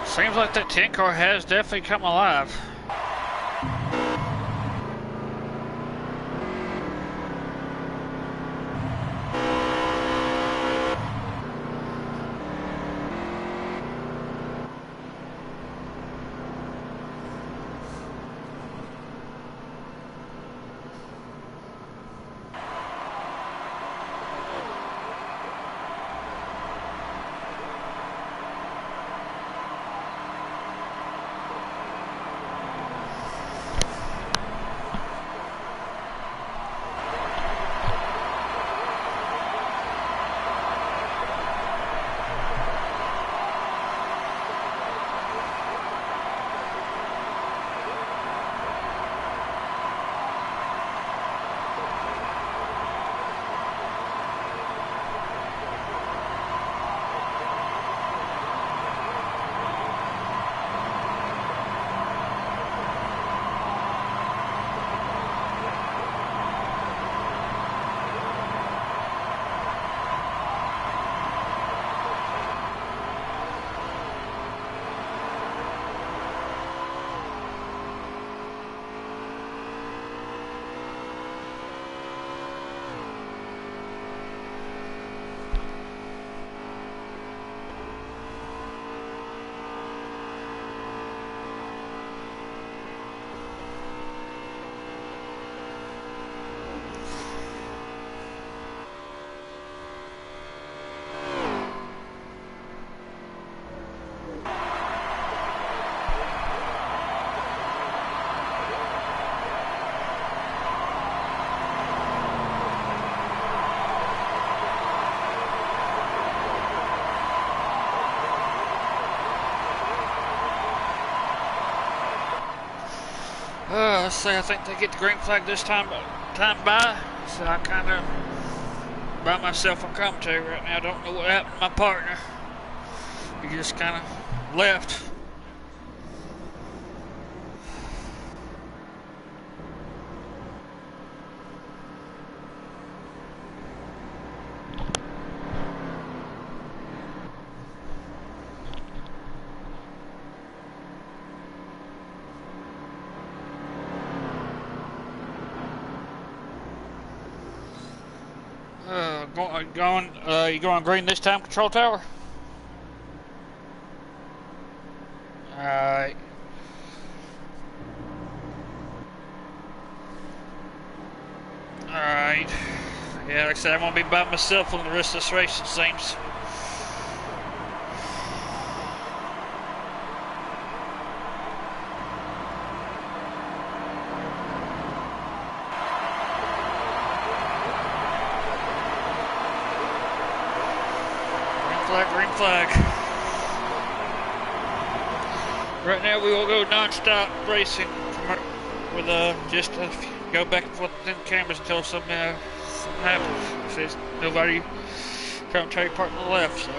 Seems like that 10 car has definitely come alive. Let's say I think they get the green flag this time by, so I kind of by myself on commentary right now. I don't know what happened to my partner. He just kind of left. You going green this time, control tower? Alright. Alright. Yeah, like I said, I'm gonna be by myself on the rest of this race, it seems. Green flag. Right now we will go non-stop racing with just go back and forth within the cameras until something happens. There's nobody commentary partner on the left, so.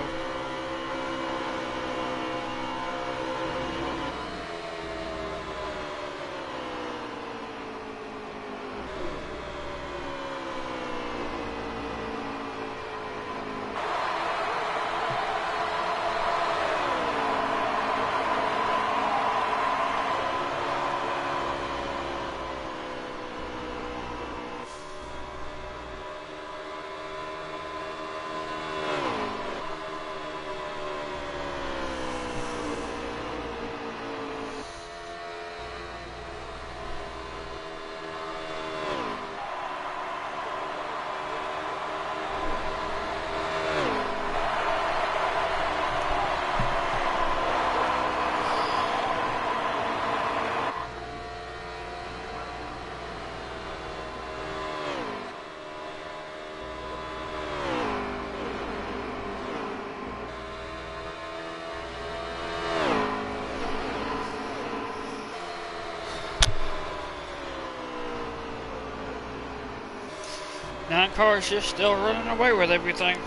9 cars just still running away with everything.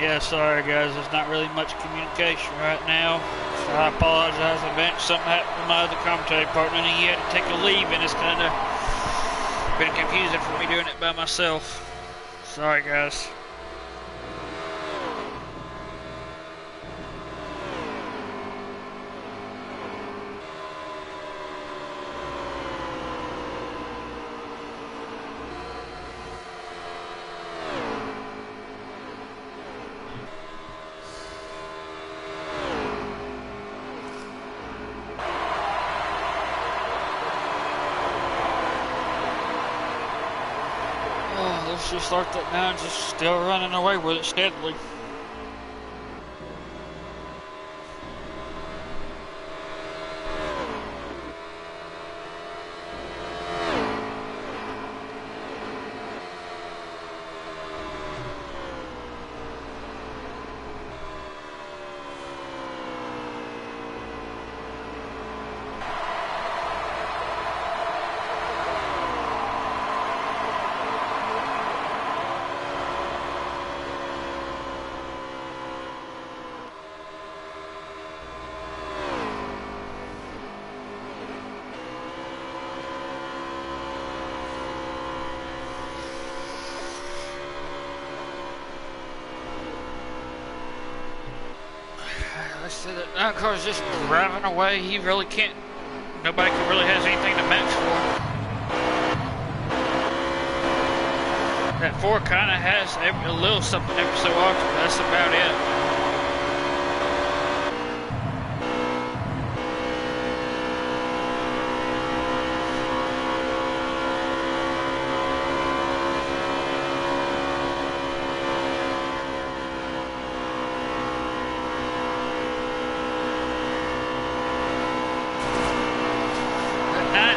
Yeah, sorry guys, there's not really much communication right now. So I apologize. Something happened with my other commentating partner and he had to take a leave, and it's kind of been confusing for me doing it by myself. Sorry guys. Let's just start that now, just still running away with it steadily. That car's just driving away. He really can't. Nobody really has anything to match for. That 4 kind of has a little something every so often. But that's about it.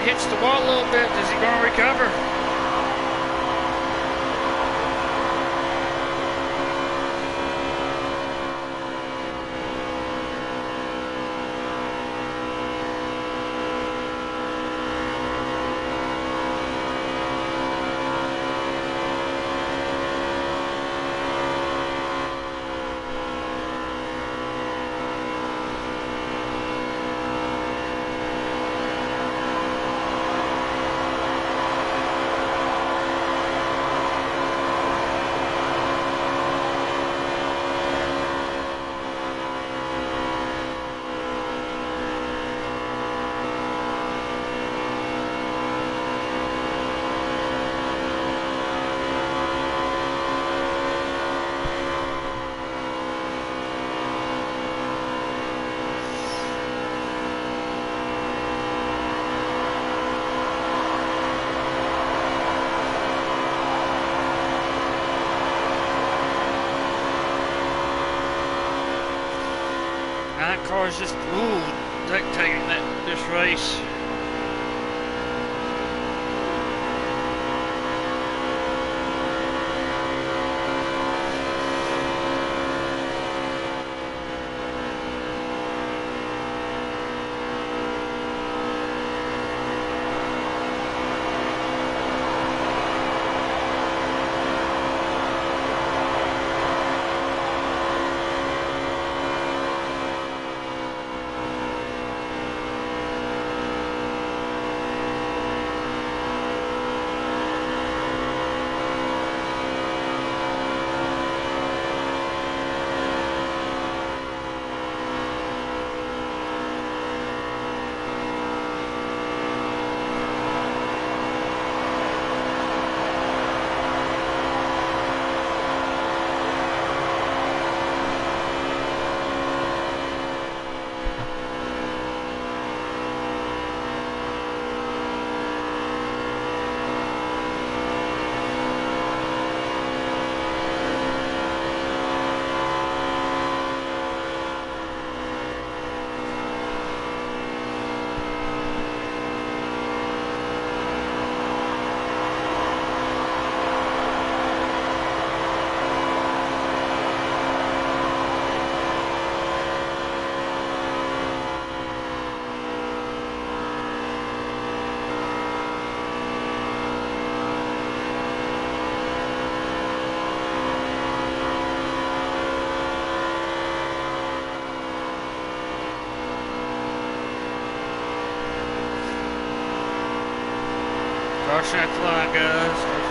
Hits the wall a little bit. Is he going to recover? Cars just dictating this race. Caution at the line, guys.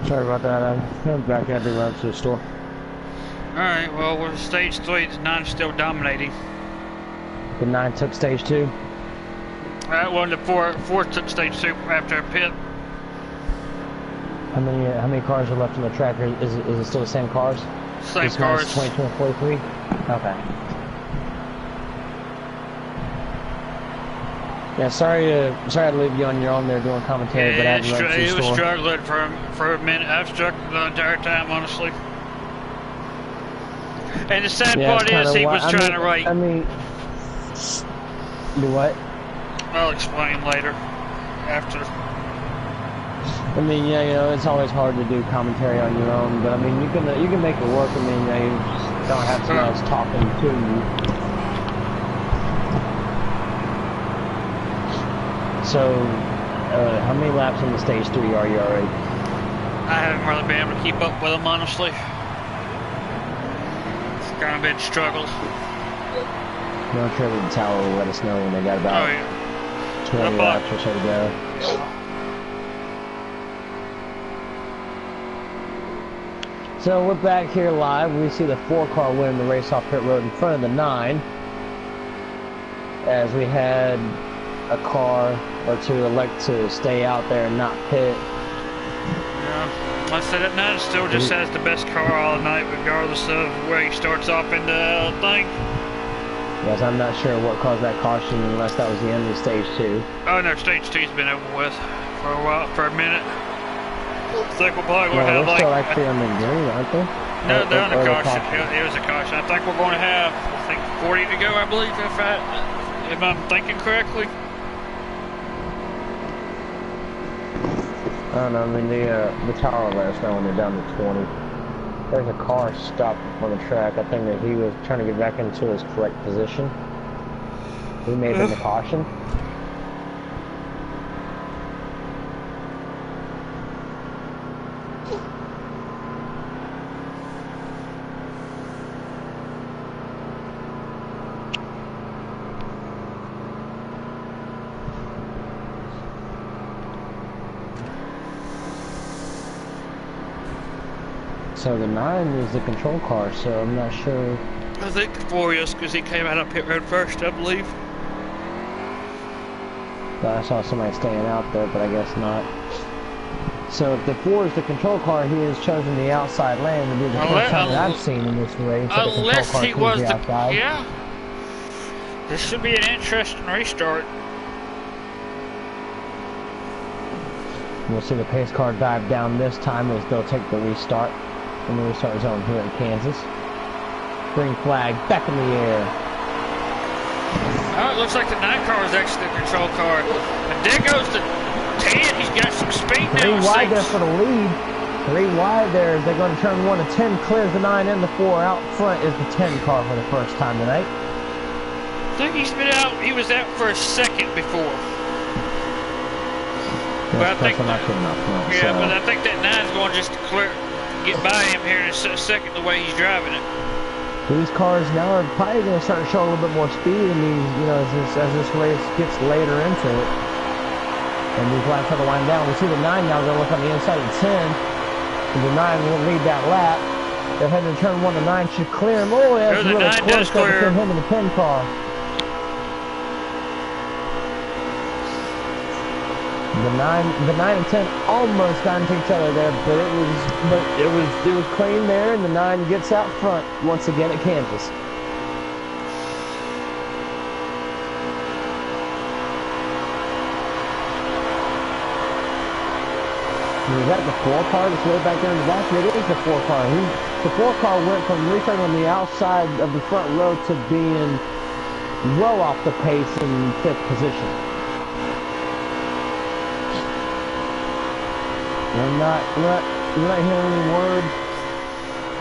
Sorry about that. I'm back at the run to the store. Alright, well, we're stage 3. The 9's still dominating. The 9 took stage 2. Alright, well, the 4 took stage 2 after a pit. How many cars are left on the track? Is it still the same cars? Same cars. 22 and 43? Okay. Yeah, sorry to leave you on your own there doing commentary, but I had to run to the store. It was struggling for a minute. I've struggled the entire time, honestly. And the sad part is he was trying to write. Do what? I'll explain later. After. I mean, yeah, you know, it's always hard to do commentary on your own, but I mean, you can make it work. I mean, you know, you just don't have someone else talking to you. So, how many laps on the stage 3 are you already? I haven't really been able to keep up with them, honestly. It's kind of been struggles. You know, Charley the Tower will let us know when they got about 20 laps or so to go. So we're back here live. We see the 4 car win the race off pit road in front of the 9. As we had a car or two elect to stay out there and not pit. Yeah, I said that 9 still just has the best car all night, regardless of where he starts off in the thing. Yes, I'm not sure what caused that caution unless that was the end of stage 2. Oh no, stage 2's been over with for a while, for a minute. I think we'll probably have like... still actually on the green, aren't they? No, they're on the caution. It was a caution. I think we're going to have, 40 to go, I believe, if I'm thinking correctly. I don't know, I mean, the tower will let us know when they're down to 20. There's a car stopped on the track. I think that he was trying to get back into his correct position. He may have been the caution. So the 9 is the control car, so I'm not sure. I think the 4 is because he came out of pit road first, I believe. I saw somebody staying out there, but I guess not. So if the 4 is the control car, he has chosen the outside lane to be the first time that I've seen in this race. Unless he was the outside. Yeah. This should be an interesting restart. We'll see the pace car dive down this time as they'll take the restart in the restart zone here in Kansas. Green flag back in the air. Oh, it looks like the 9 car is actually the control car. And there goes the 10. He's got some speed now. 3 wide there for the lead. 3 wide there as they go to turn 1 and 10 clears the 9 and the 4. Out front is the 10 car for the first time tonight. I think he's been out. He was out for a second before. But I think, but I think that 9's going just to clear. get by him here in a second the way he's driving it. These cars now are probably going to start to show a little bit more speed in these, you know, as this race gets later into it. And these laps start to wind down. We see the 9 now going to look on the inside of 10. And the 9 will lead that lap. They're heading to turn 1. The 9 should clear him. Oh, that's really close between him and the 10 car. The 9 and 10 almost got into each other there, but it was clean there, and the 9 gets out front once again at Kansas. Is that the 4 car that's way back there in the back? It is the 4 car. The 4 car went from restarting on the outside of the front row to being well off the pace in 5th position. We're not hearing any word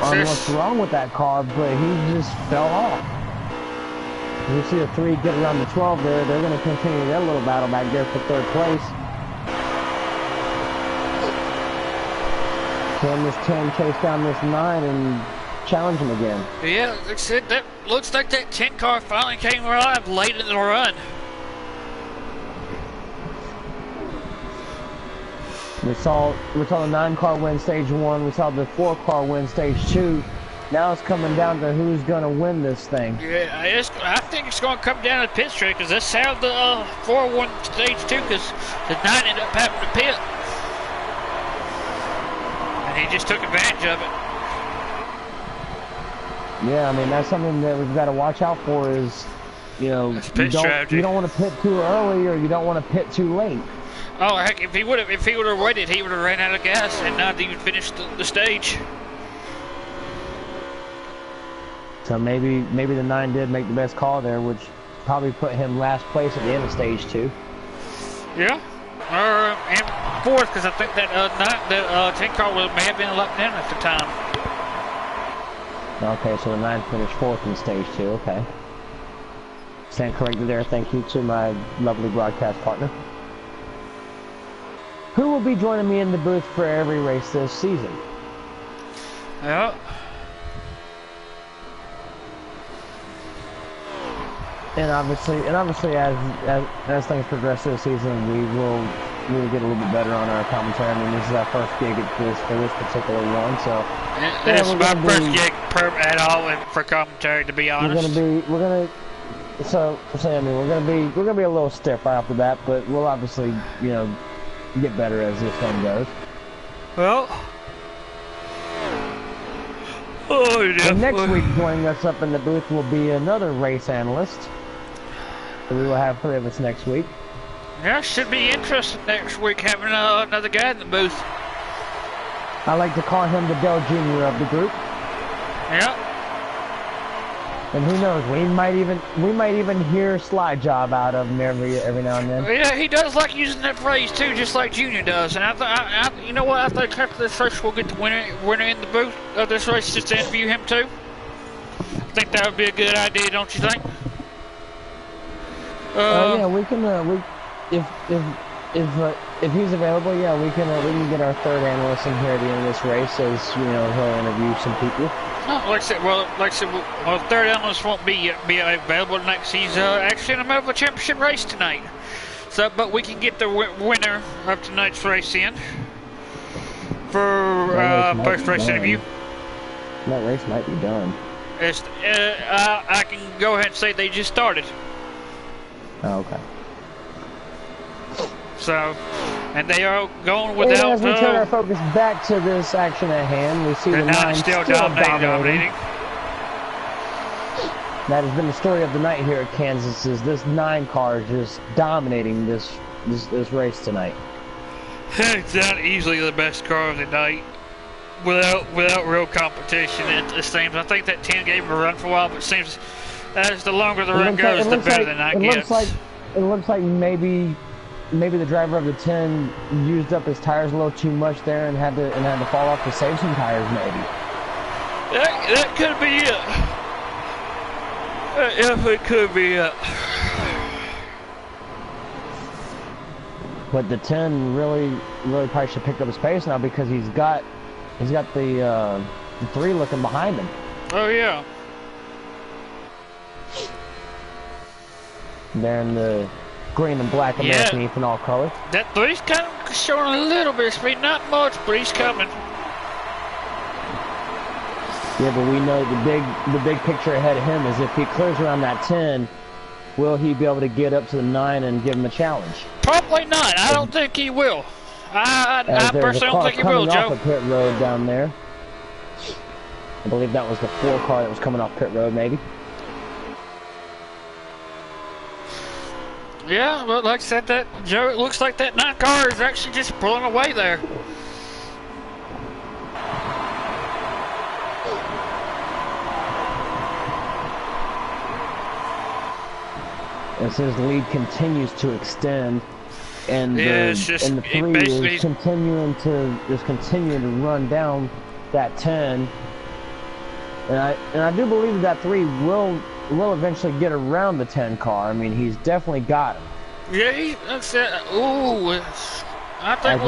on what's wrong with that car, but he just fell off. You see the 3 get around the 12 there. They're going to continue their little battle back there for 3rd place. Can this 10 chase down this 9 and challenge him again? Yeah, like I said, that looks like that 10 car finally came alive late in the run. We saw the 9 car win stage 1. We saw the 4 car win stage 2. Now it's coming down to who's going to win this thing. Yeah, I think it's going to come down to the pit straight, because that's how the 4 won stage 2, because the 9 ended up having to pit. And he just took advantage of it. Yeah, I mean, that's something that we've got to watch out for is, you know, you don't want to pit too early or you don't want to pit too late. Oh, heck, if he would have waited, he would have ran out of gas and not even finished the stage. So maybe the 9 did make the best call there, which probably put him last place at the end of stage 2. Yeah, and 4th, because I think that 10 car may have been left in at the time. Okay, so the 9 finished 4th in stage 2. Okay, stand corrected there. Thank you to my lovely broadcast partner. Who will be joining me in the booth for every race this season? Yeah. And obviously, as things progress this season, we will get a little bit better on our commentary. I mean, this is our first gig for this particular one, so. This is my first gig at all for commentary, to be honest. We're gonna be a little stiff right off the bat, but we'll obviously, you know, get better as this one goes. Well. Oh, yeah. And next week, joining us up in the booth will be another race analyst. So we will have 3 of us next week. Yeah, should be interesting next week having another guy in the booth. I like to call him the Dell Jr. of the group. Yeah. And who knows, we might even hear slide job out of him every now and then. Yeah, he does like using that phrase too, just like Junior does. And you know what? I think after this race we'll get the winner in the booth of this race just to interview him too. I think that would be a good idea, don't you think? Yeah, we can. If he's available, yeah, we can get our 3rd analyst in here at the end of this race, as you know, he'll interview some people. No, like I said, 3rd analyst won't be available tonight because he's actually in the middle of a championship race tonight. So, but we can get the winner of tonight's race in for first race interview. That race might be done. I can go ahead and say they just started. Oh, okay. So, and they are going without. And as we turn our focus back to this action at hand, we see the 9 still dominating. That has been the story of the night here at Kansas. Is this 9 car just dominating this race tonight? It's not easily the best car of the night, without real competition. It seems. I think that 10 gave him a run for a while, but it seems as the longer the run goes, the better the night gets. It looks like maybe the driver of the 10 used up his tires a little too much there and had to fall off to save some tires, maybe. That could be it. If it could be it. But the 10 really probably should pick up his pace now, because he's got the 3 looking behind him. Oh yeah. They're in the green and black American ethanol color. That 3's kind of showing a little bit of speed, not much, but he's coming. Yeah, but we know the big picture ahead of him is if he clears around that 10, will he be able to get up to the 9 and give him a challenge? Probably not. I don't think he will. I personally don't think he will, Joe. There's a car coming off of pit road down there. I believe that was the 4 car that was coming off pit road, maybe. Yeah, but like I said, that Joe, it looks like that 9 car is actually just pulling away there. As his lead continues to extend, and the 3 is continuing to run down that 10, and I do believe that 3 will eventually get around the 10 car. I mean, he's definitely got him. Yeah, that's it. Ooh, I think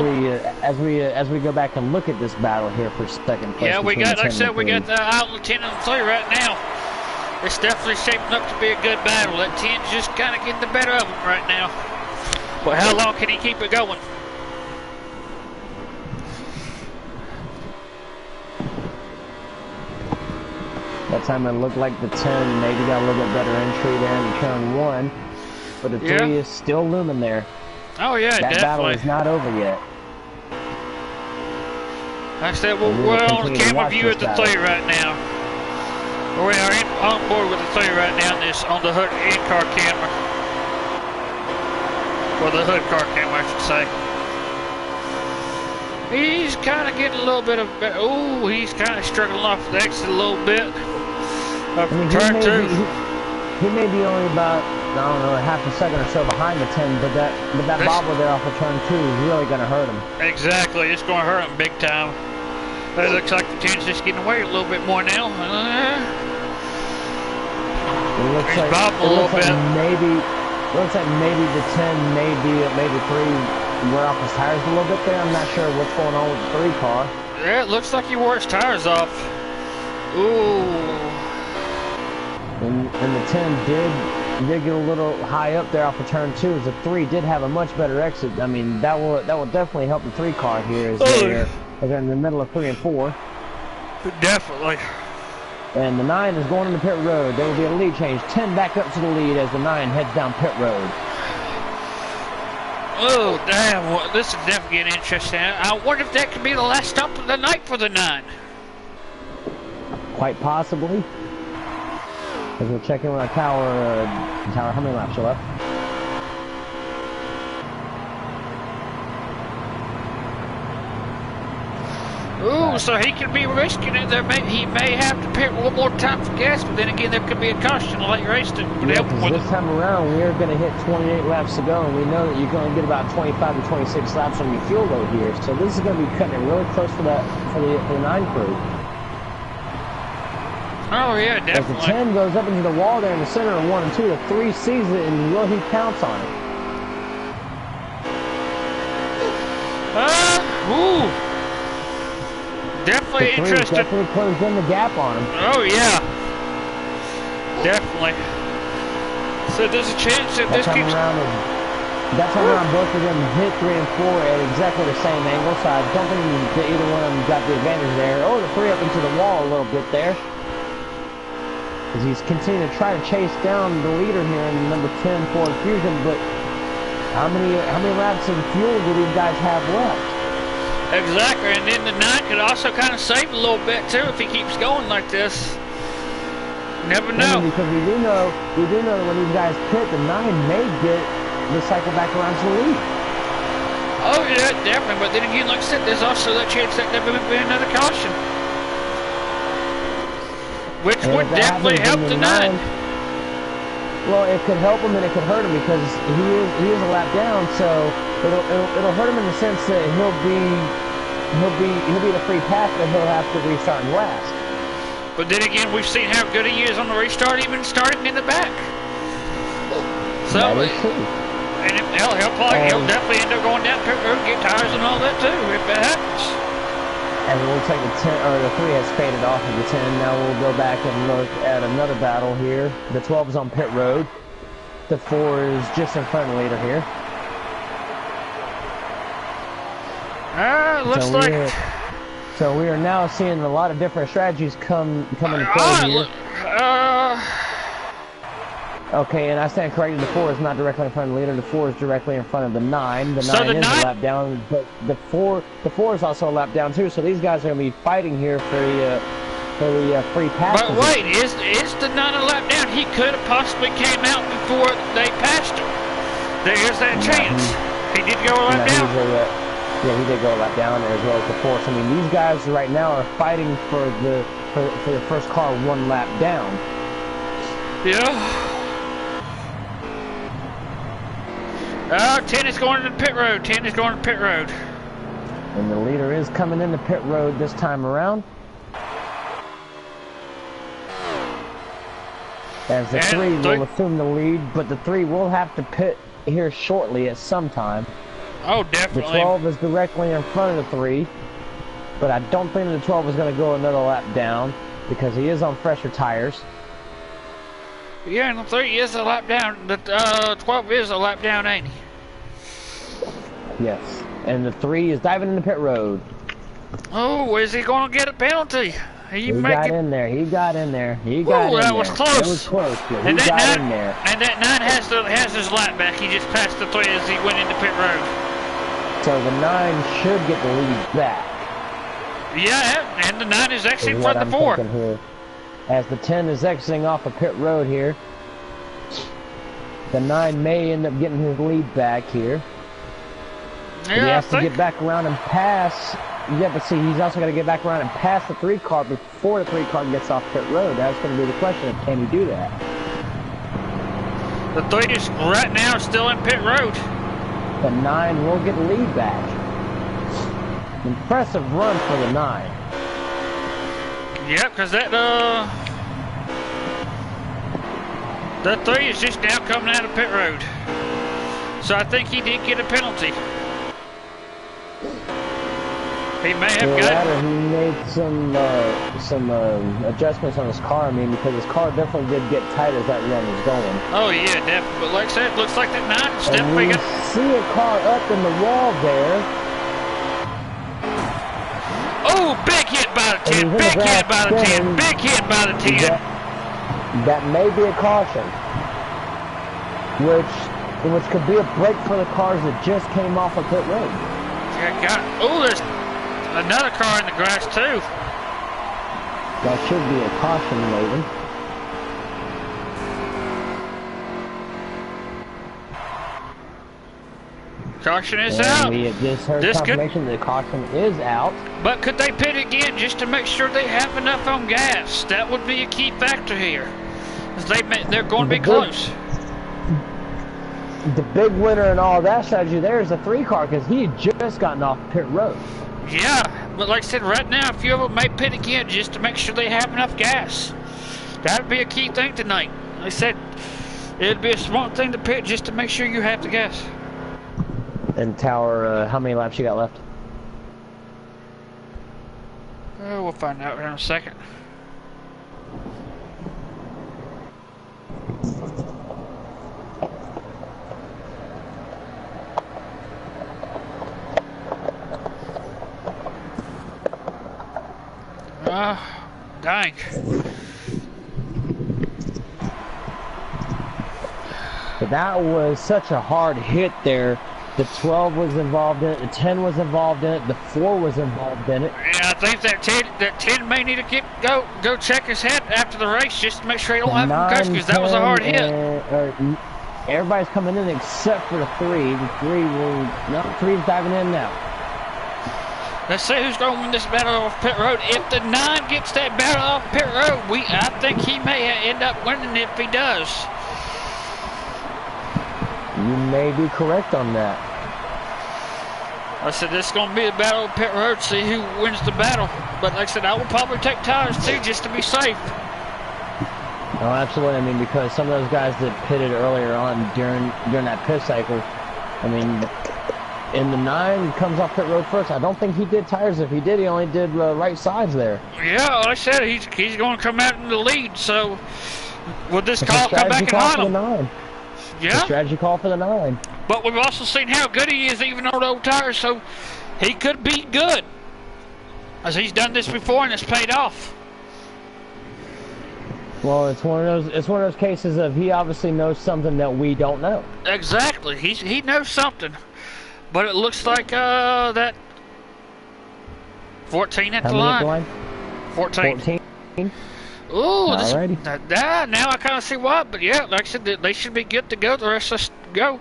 as we go back and look at this battle here for second place. Yeah, we got, like I said, we got the outlet 10 and 3 right now. It's definitely shaping up to be a good battle. That 10's just kind of getting the better of him right now. But how long can he keep it going? That time it looked like the 10 maybe got a little bit better entry there in turn 1. But the 3 is still looming there. Oh yeah, that battle is not over yet. Like I said, we're on the camera view of the 3 right now. We are on board with the 3 right now on the hood in-car camera. Or the hood car camera, I should say. He's kind of getting a little bit of... Ooh, he's kind of struggling off the exit a little bit. Turn 2. He may be only about, I don't know, half a second or so behind the 10, but that bobble there off of turn 2 is really going to hurt him. Exactly, it's going to hurt him big time. It looks like the 10's just getting away a little bit more now. It looks like maybe the 10, maybe 3 wear off his tires a little bit there. I'm not sure what's going on with the 3 car. Yeah, it looks like he wore his tires off. Ooh. And the 10 did get a little high up there off of turn 2, as the 3 did have a much better exit. I mean, that will definitely help the 3 car here as they're in the middle of 3 and 4. Definitely. And the 9 is going into pit road. There will be a lead change. 10 back up to the lead as the 9 heads down pit road. Oh, damn. Well, this is definitely getting interesting. I wonder if that could be the last stop of the night for the 9. Quite possibly. As we'll check in with our tower, how many laps are left? Ooh, so he could be risking it. He may have to pit one more time for gas, but then again, there could be a caution late race that would help him with this time around, we are going to hit 28 laps to go, and we know that you're going to get about 25 to 26 laps on your fuel load here. So this is going to be cutting it really close for the 9 crew. Oh yeah, definitely. As the 10 goes up into the wall there in the center of 1 and 2, the 3 sees it, and will he pounce on it? Ooh. Definitely interesting. Definitely closed in the gap on him. Oh yeah, definitely. So there's a chance that this keeps. That time around, both of them hit 3 and 4 at exactly the same angle. So I don't think that either one of them got the advantage there. Oh, the 3 up into the wall a little bit there, as he's continuing to try to chase down the leader here in number 10 Ford Fusion. But how many laps of fuel do these guys have left? Exactly, and then the 9 could also kind of save a little bit too if he keeps going like this. Never know. Because we do know that when these guys pit, the 9 may get the cycle back around to the lead. Oh yeah, definitely. But then again, like I said, there's also that chance that there may be another caution, which would definitely help the 9. Well, it could help him and it could hurt him because he is a lap down. So it'll hurt him in the sense that he'll be the free pass, but he'll have to restart in last. But then again, we've seen how good he is on the restart, even starting in the back. So, that is true. And he'll definitely end up going down pit road, get tires and all that too, if it happens. As it looks like the 10 or the 3 has faded off of the 10. Now we'll go back and look at another battle here. The 12 is on pit road. The 4 is just in front of the leader here. Looks like. So we are now seeing a lot of different strategies come into play here. Okay, and I stand corrected. The 4 is not directly in front of the leader. The 4 is directly in front of the 9. The 9 is a lap down, but the 4 is also a lap down too. So these guys are going to be fighting here for the free pass. But wait, is the 9 a lap down? He could have possibly came out before they passed him. There's that chance. He did go a lap down. Yeah, he did go a lap down there as well as the 4. So I mean, these guys right now are fighting for the first car 1 lap down. Yeah. 10 is going to the pit road. 10 is going to pit road. And the leader is coming into pit road this time around. As the 3 will assume the lead, but the 3 will have to pit here shortly at some time. Oh, definitely. The 12 is directly in front of the 3, but I don't think the 12 is going to go another lap down because he is on fresher tires. Yeah, and the 3 is a lap down. The 12 is a lap down, ain't he? Yes. And the 3 is diving into pit road. Oh, is he going to get a penalty? He got in there. He got in there. He got in there. That was close. It was close. Yeah, and he got in there. And that 9 has his lap back. He just passed the 3 as he went into pit road. So the 9 should get the lead back. Yeah, and the 9 is actually in front of the 4. Here. As the 10 is exiting off of pit road here. The 9 may end up getting his lead back here. Yeah, he has to get back around and pass. Yeah, but see, he's also got to get back around and pass the 3 car before the 3 car gets off pit road. That's going to be the question. Can he do that? The 3 is right now still in pit road. The 9 will get the lead back. Impressive run for the 9. Yeah, because that, the 3 is just now coming out of pit road. So I think he did get a penalty. He may have got. He made some adjustments on his car. I mean, because his car definitely did get tight as that run was going. Oh yeah, definitely. But like I said, it looks like that 9 is definitely got. See a car up in the wall there. Oh, big hit by the 10. Big hit by the 10. Big hit by the 10. That may be a caution, which could be a break for the cars that just came off of pit road. Oh, there's another car in the grass too. That should be a caution, Nathan. Caution is out. We have just heard confirmation that caution is out. But could they pit again just to make sure they have enough on gas? That would be a key factor here. They're going to be close. The big winner in all that strategy there is the 3 car because he had just gotten off pit road. Yeah, but like I said, right now, a few of them may pit again just to make sure they have enough gas. That would be a key thing tonight. Like I said, it'd be a smart thing to pit just to make sure you have the gas. And Tower, how many laps you got left? Oh, we'll find out in a second. Dang. But that was such a hard hit there. The 12 was involved in it, the 10 was involved in it, the 4 was involved in it. Yeah, I think that 10 may need to go check his head after the race just to make sure he don't have concussion, because that was a hard hit. Everybody's coming in except for the 3. The 3's diving in now. Let's see who's going to win this battle off pit road. If the 9 gets that battle off pit road, I think he may end up winning if he does. You may be correct on that. I said this is going to be a battle of pit road, see who wins the battle. But like I said, I will probably take tires too just to be safe. Oh, absolutely. I mean, because some of those guys that pitted earlier on during that pit cycle, I mean, And the 9 comes off pit road first. I don't think he did tires. If he did, he only did right sides there. Yeah, like I said, he's going to come out in the lead. So, will this call come back and haunt him? 9. Yeah. Strategy call for the 9. But we've also seen how good he is, even on old tires. So, he could be good, as he's done this before and it's paid off. Well, it's one of those cases of he obviously knows something that we don't know. Exactly. He knows something. But it looks like that 14 at the line. 14. Ooh, now I kind of see why. But yeah, like I said, they should be good to go. The rest of us go.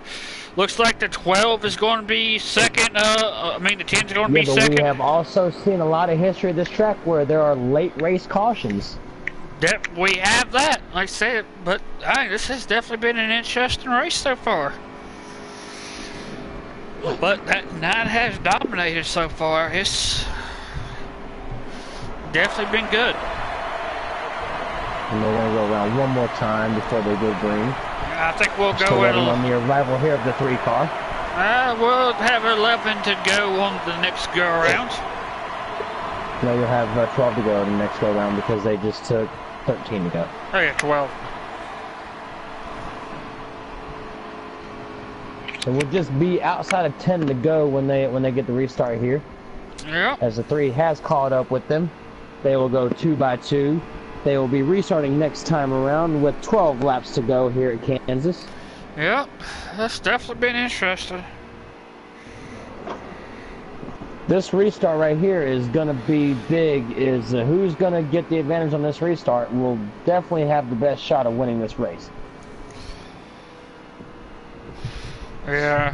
Looks like the 12 is going to be second. I mean, the 10 is going to be second. We have also seen a lot of history of this track where there are late race cautions. We have that, like I said. But this has definitely been an interesting race so far. But that 9 has dominated so far. It's definitely been good. And they're going to go around one more time before they go green. I think we'll go on the arrival here of the 3 car. We'll have 11 to go on the next go around. No, you'll have 12 to go in the next go around because they just took 13 to go. Oh yeah, 12. So we'll just be outside of 10 to go when they get the restart here. Yeah. As the 3 has caught up with them, they will go 2 by 2. They will be restarting next time around with 12 laps to go here at Kansas. Yep, that's definitely been interesting. This restart right here is going to be big. Who's going to get the advantage on this restart will definitely have the best shot of winning this race. Yeah.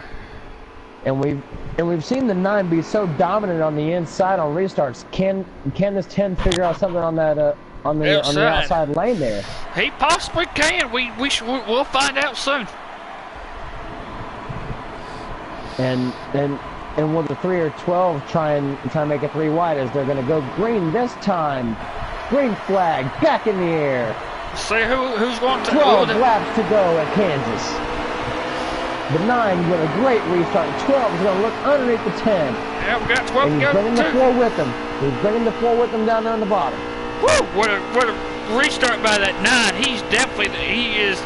And we've seen the 9 be so dominant on the inside on restarts. Can this 10 figure out something on that on the outside lane there? He possibly can. We'll find out soon. And will the 3 or 12 try and make it 3 wide as they're going to go green this time? Green flag back in the air. See who's going to 12 laps to go at Kansas. The 9 with a great restart. 12 is going to look underneath the 10. Yeah, we got 12 and he's bringing the floor with him. He's bringing the floor with him down there on the bottom. Woo! What a restart by that 9. He is.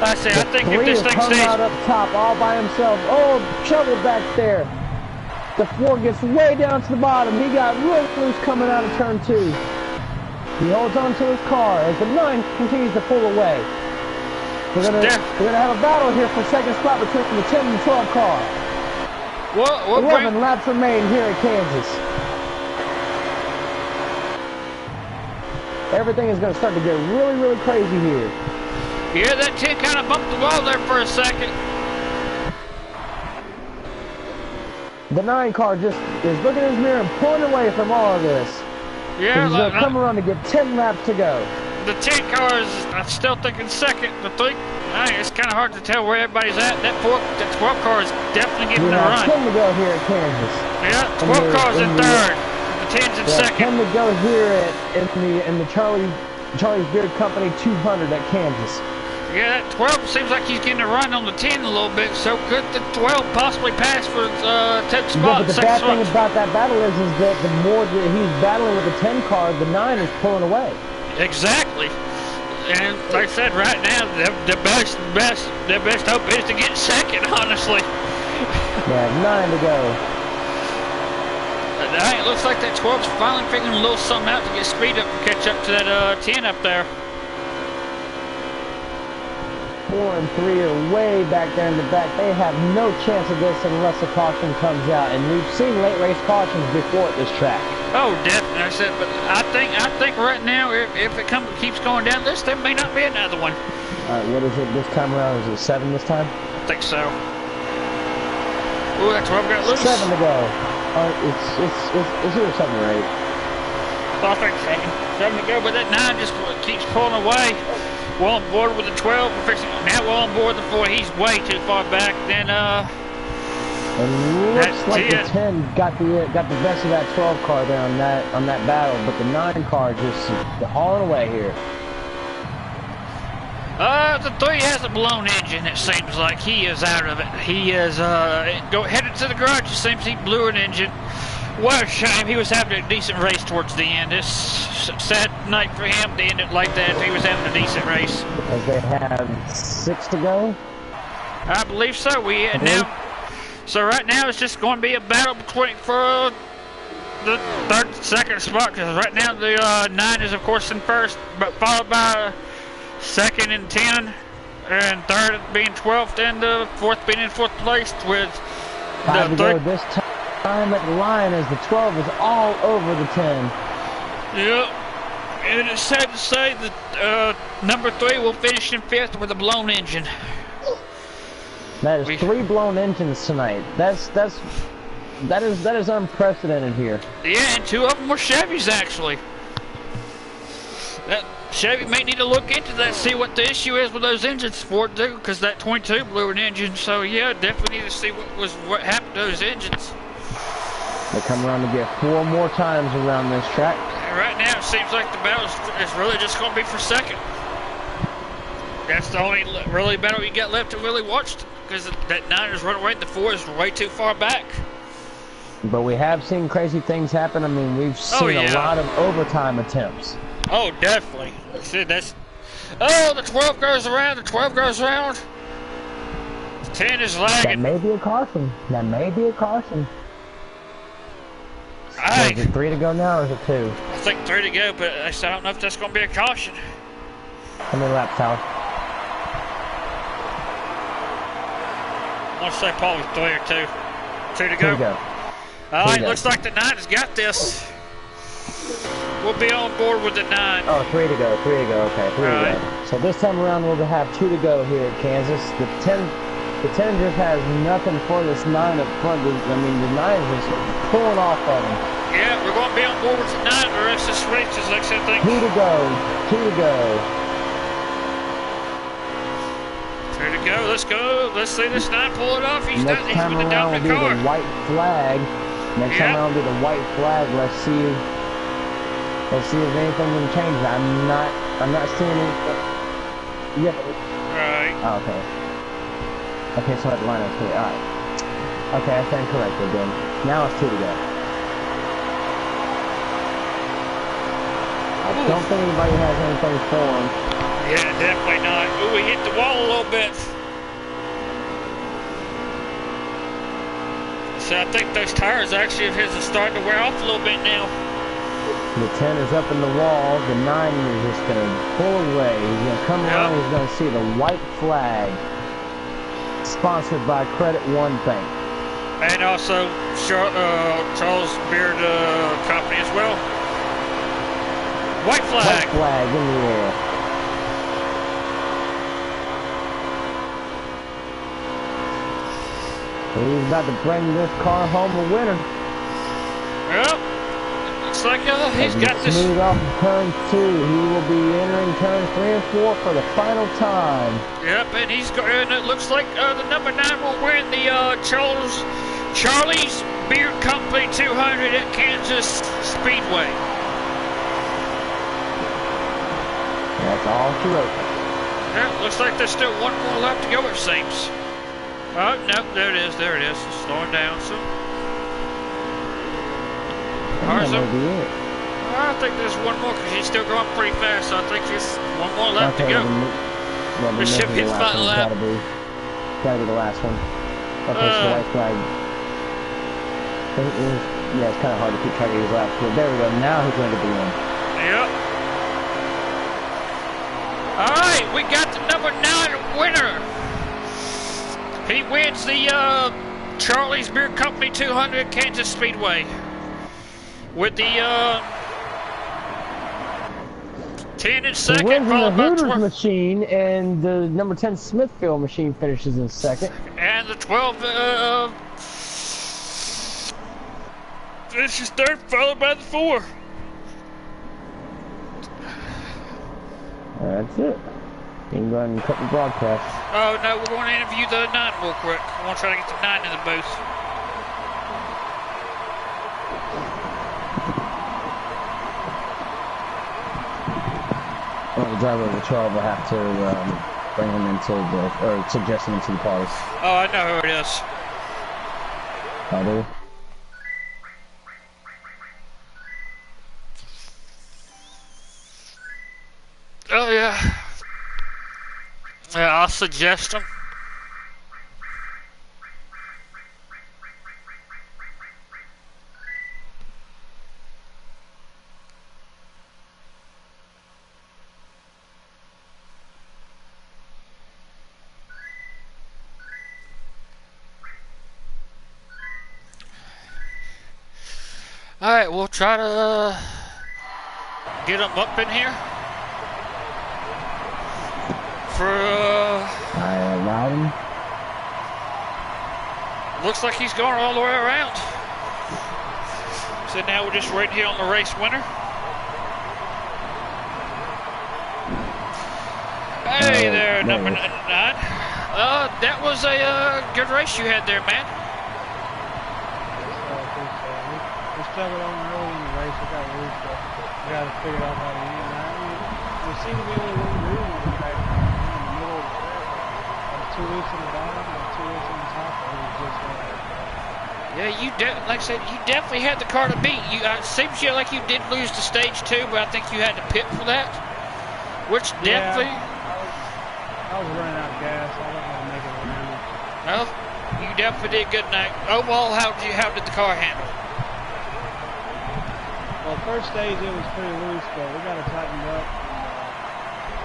I think if this thing stays out up top all by himself. Oh, trouble back there. The 4 gets way down to the bottom. He got real loose coming out of turn 2. He holds on to his car as the 9 continues to pull away. We're gonna have a battle here for second spot between the 10 and 12 car. 11 laps remain here at Kansas. Everything is going to start to get really, really crazy here. Yeah, that 10 kind of bumped the wall there for a second. The 9 car just is looking in his mirror and pulling away from all of this. Yeah, he's going to come around to get 10 laps to go. The 10 car is, I'm still thinking second. The 3, it's kind of hard to tell where everybody's at. That 12 car is definitely getting the run. 10 to go here at Kansas. Yeah, 12 cars in third. The 10's in second. 10 to go here in the Charley's Beard Company 200 at Kansas. Yeah, that 12 seems like he's getting a run on the 10 a little bit. So could the 12 possibly pass for 10th spot? Yeah, but the bad thing about that battle is that the more that he's battling with the 10 car, the 9 is pulling away. Exactly. And like I said, right now, the best hope is to get second, honestly. Yeah, 9 to go. It looks like that 12's finally figuring a little something out to get speed up and catch up to that 10 up there. 4 and 3 are way back there in the back. They have no chance of this unless a caution comes out. And we've seen late race cautions before at this track. Oh, definitely. I said, but I think right now, if it keeps going down this, there may not be another one. All right, what is it this time around? Is it 7 this time? I think so. Oh, that's where I've got loose. 7 to go. It's either 7 or 8. I think 7 to go, but that 9 just keeps pulling away. We're on board with the 12. Now we're on board with the 4. He's way too far back. Then it looks like the 10 got the best of that 12 car there on that battle, but the 9 car just hauling away here. The 3 has a blown engine, it seems like. He is out of it. He is, headed to the garage. It seems he blew an engine. What a shame. He was having a decent race towards the end. It's a sad night for him to end it like that. He was having a decent race. As they have 6 to go? I believe so. So right now it's just going to be a battle between for the second spot, because right now the 9 is of course in first, but followed by second and 10, and third being 12th, and the fourth being in 4th place with the 3. This time at the line as the 12 is all over the 10. Yep. And it's sad to say that number 3 will finish in 5th with a blown engine. That is 3 blown engines tonight. That is unprecedented here. Yeah, and 2 of them were Chevys actually. That Chevy may need to look into that, see what the issue is with those engines for it too, because that 22 blew an engine. So yeah, definitely need to see what happened to those engines. They come around to get 4 more times around this track. And right now it seems like the battle is really just going to be for second. That's the only really battle you got left to really watch, because that 9 is running away, the 4 is way too far back. But we have seen crazy things happen. I mean, we've seen a lot of overtime attempts. Oh, definitely. See, oh, the 12 goes around, the 12 goes around. The 10 is lagging. That may be a caution. That may be a caution. Is it 3 to go now, or is it 2? I think 3 to go, but I don't know if that's going to be a caution. How many laps, Tyler? I want to say probably 3 or 2. 2 to go. 2 to go. All right, looks like the 9 has got this. We'll be on board with the 9. Oh, 3 to go. 3 to go. Okay, 3 to go. So this time around, we'll have 2 to go here at Kansas. The 10 just has nothing for this 9 up front. I mean, the 9 is just pulling off of him. Yeah, we're going to be on board with the 9 the rest of this race, just like I said. 2 to go. 2 to go. 2 to go. Let's go. Let's see this 9 pull it off. He's Next time with the around will be car. the white flag. Next time around will be the white flag. Let's see if anything can change. I'm not seeing anything. Yeah. Right. Oh, okay. Okay, so at the line is 3. Alright. Okay, I stand corrected then. Now it's 2 to go. I don't think anybody has anything for him. Yeah, definitely not. Ooh, we hit the wall a little bit. So I think those tires actually of his are starting to wear off a little bit now. The 10 is up in the wall. The 9 is just going to pull away. He's going to come around. He's going to see the white flag. Sponsored by Credit One Bank. And also Charles Beard Company as well. White flag. White flag in the air. He's about to bring this car home a winner. Yep. Looks like he's got this. Smooth off of turn 2. He will be entering turn 3 and 4 for the final time. Yep, and it looks like the number 9 will win the Charley's Beer Company 200 at Kansas Speedway. That's all she wrote. Yeah, looks like there's still 1 more lap to go, it seems. Oh, no, there it is, It's slowing down, so. That may be it. I think there's 1 more, because he's still going pretty fast, so I think there's 1 more lap to go. The should be his final lap. Gotta be the last one. Okay, so white flag. Yeah, it's kind of hard to keep track of these laps, but there we go. Now he's going to be in. Yep. Alright, we got the number 9 winner. He wins the Charley's Beer Company 200 Kansas Speedway. With the 10 in second, he wins in the followed by Hooters machine, and the number 10 Smithfield machine finishes in second. And the 12 finishes third, followed by the 4. That's it. You can go ahead and cut the broadcast. Oh no, we're going to interview the 9 real quick. I want to try to get the 9 in the booth. Well, the driver of the 12 will have to bring him into the, or suggest him into the cars. Oh, I know who it is. Oh, do you? Oh, yeah. Yeah, I'll suggest him. Alright, we'll try to get him up in here. For, I allowed him. looks like he's going all the way around. So now we're just right here on the race winner. Hey there, number 9. That was a good race you had there, man. We struggled on early in the race. We got loose, but we got to figure out how to end. We seem to be able to win the room in the middle of the track. 2 weeks in the bottom and 2 weeks in the top. It was just Yeah, like I said, you definitely had the car to beat. It seems like you did lose to stage 2, but I think you had to pit for that. Which definitely... I was running out of gas. I wasn't going to make it around. Well, you definitely did good night. Overall, how did the car handle? Well, first stage it was pretty loose, but we got it tightened up.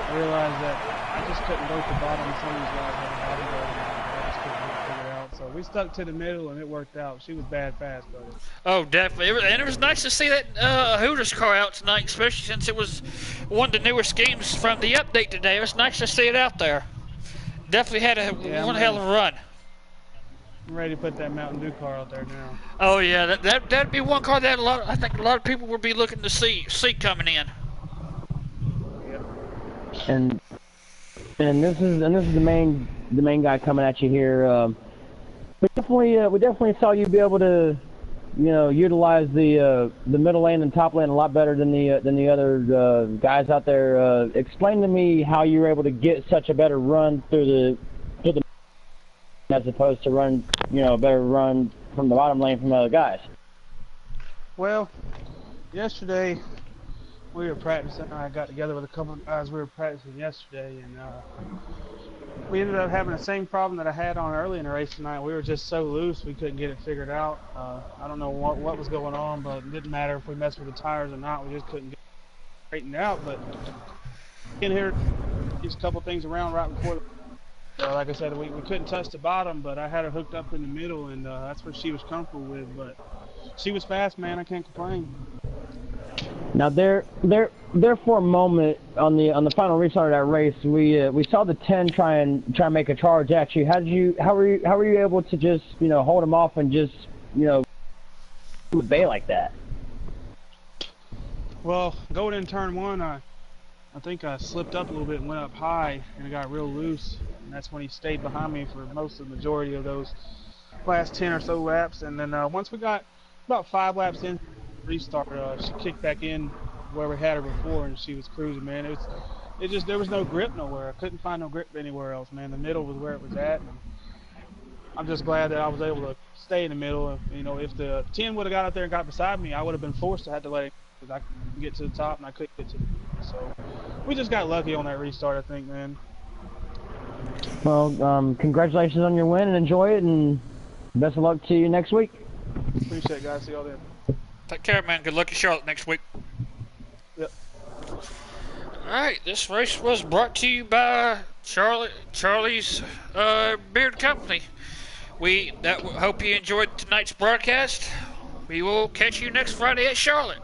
I realized that I just couldn't go to the bottom. Some of these guys had a bottom go, and I just couldn't figure it out. So we stuck to the middle, and it worked out. She was bad fast, buddy. Oh, definitely. And it was nice to see that Hooters car out tonight, especially since it was one of the newer schemes from the update today. It was nice to see it out there. Definitely had one hell of a run. I'm ready to put that Mountain Dew car out there now. Oh yeah, that'd be one car that I think a lot of people would be looking to see coming in. Yep. And this is the main guy coming at you here. We definitely saw you be able to, utilize the middle lane and top lane a lot better than the other guys out there. Explain to me how you were able to get such a better run through the as opposed to run, a better run from the bottom lane from other guys. Well, yesterday we were practicing. I got together with a couple of guys. We were practicing yesterday, and we ended up having the same problem that I had on early in the race tonight. We were just so loose we couldn't get it figured out. I don't know what was going on, but it didn't matter if we messed with the tires or not. We just couldn't get it straightened out. But in here, just a couple things around right before the like I said, we couldn't touch the bottom, but I had her hooked up in the middle, and that's what she was comfortable with. But she was fast, man. I can't complain. Now there for a moment on the final restart of that race, we saw the 10 try and make a charge at you. How were you able to just hold them off and just obey like that? Well, going in turn 1, I think I slipped up a little bit and went up high, and it got real loose. And that's when he stayed behind me for most of the majority of those last 10 or so laps. And then once we got about 5 laps in restart, she kicked back in where we had her before, and she was cruising, man. It just there was no grip nowhere. I couldn't find no grip anywhere else, man. The middle was where it was at. And I'm just glad that I was able to stay in the middle. If the 10 would have got out there and got beside me, I would have been forced to have to let it, because I couldn't get to the top and I couldn't get to the middle. So we just got lucky on that restart, I think, man. Well, congratulations on your win, and enjoy it, and best of luck to you next week. Appreciate it, guys. See y'all then. Take care, man. Good luck in Charlotte next week. Yep. Alright, this race was brought to you by Charley's Beard Company. We hope you enjoyed tonight's broadcast. We will catch you next Friday at Charlotte.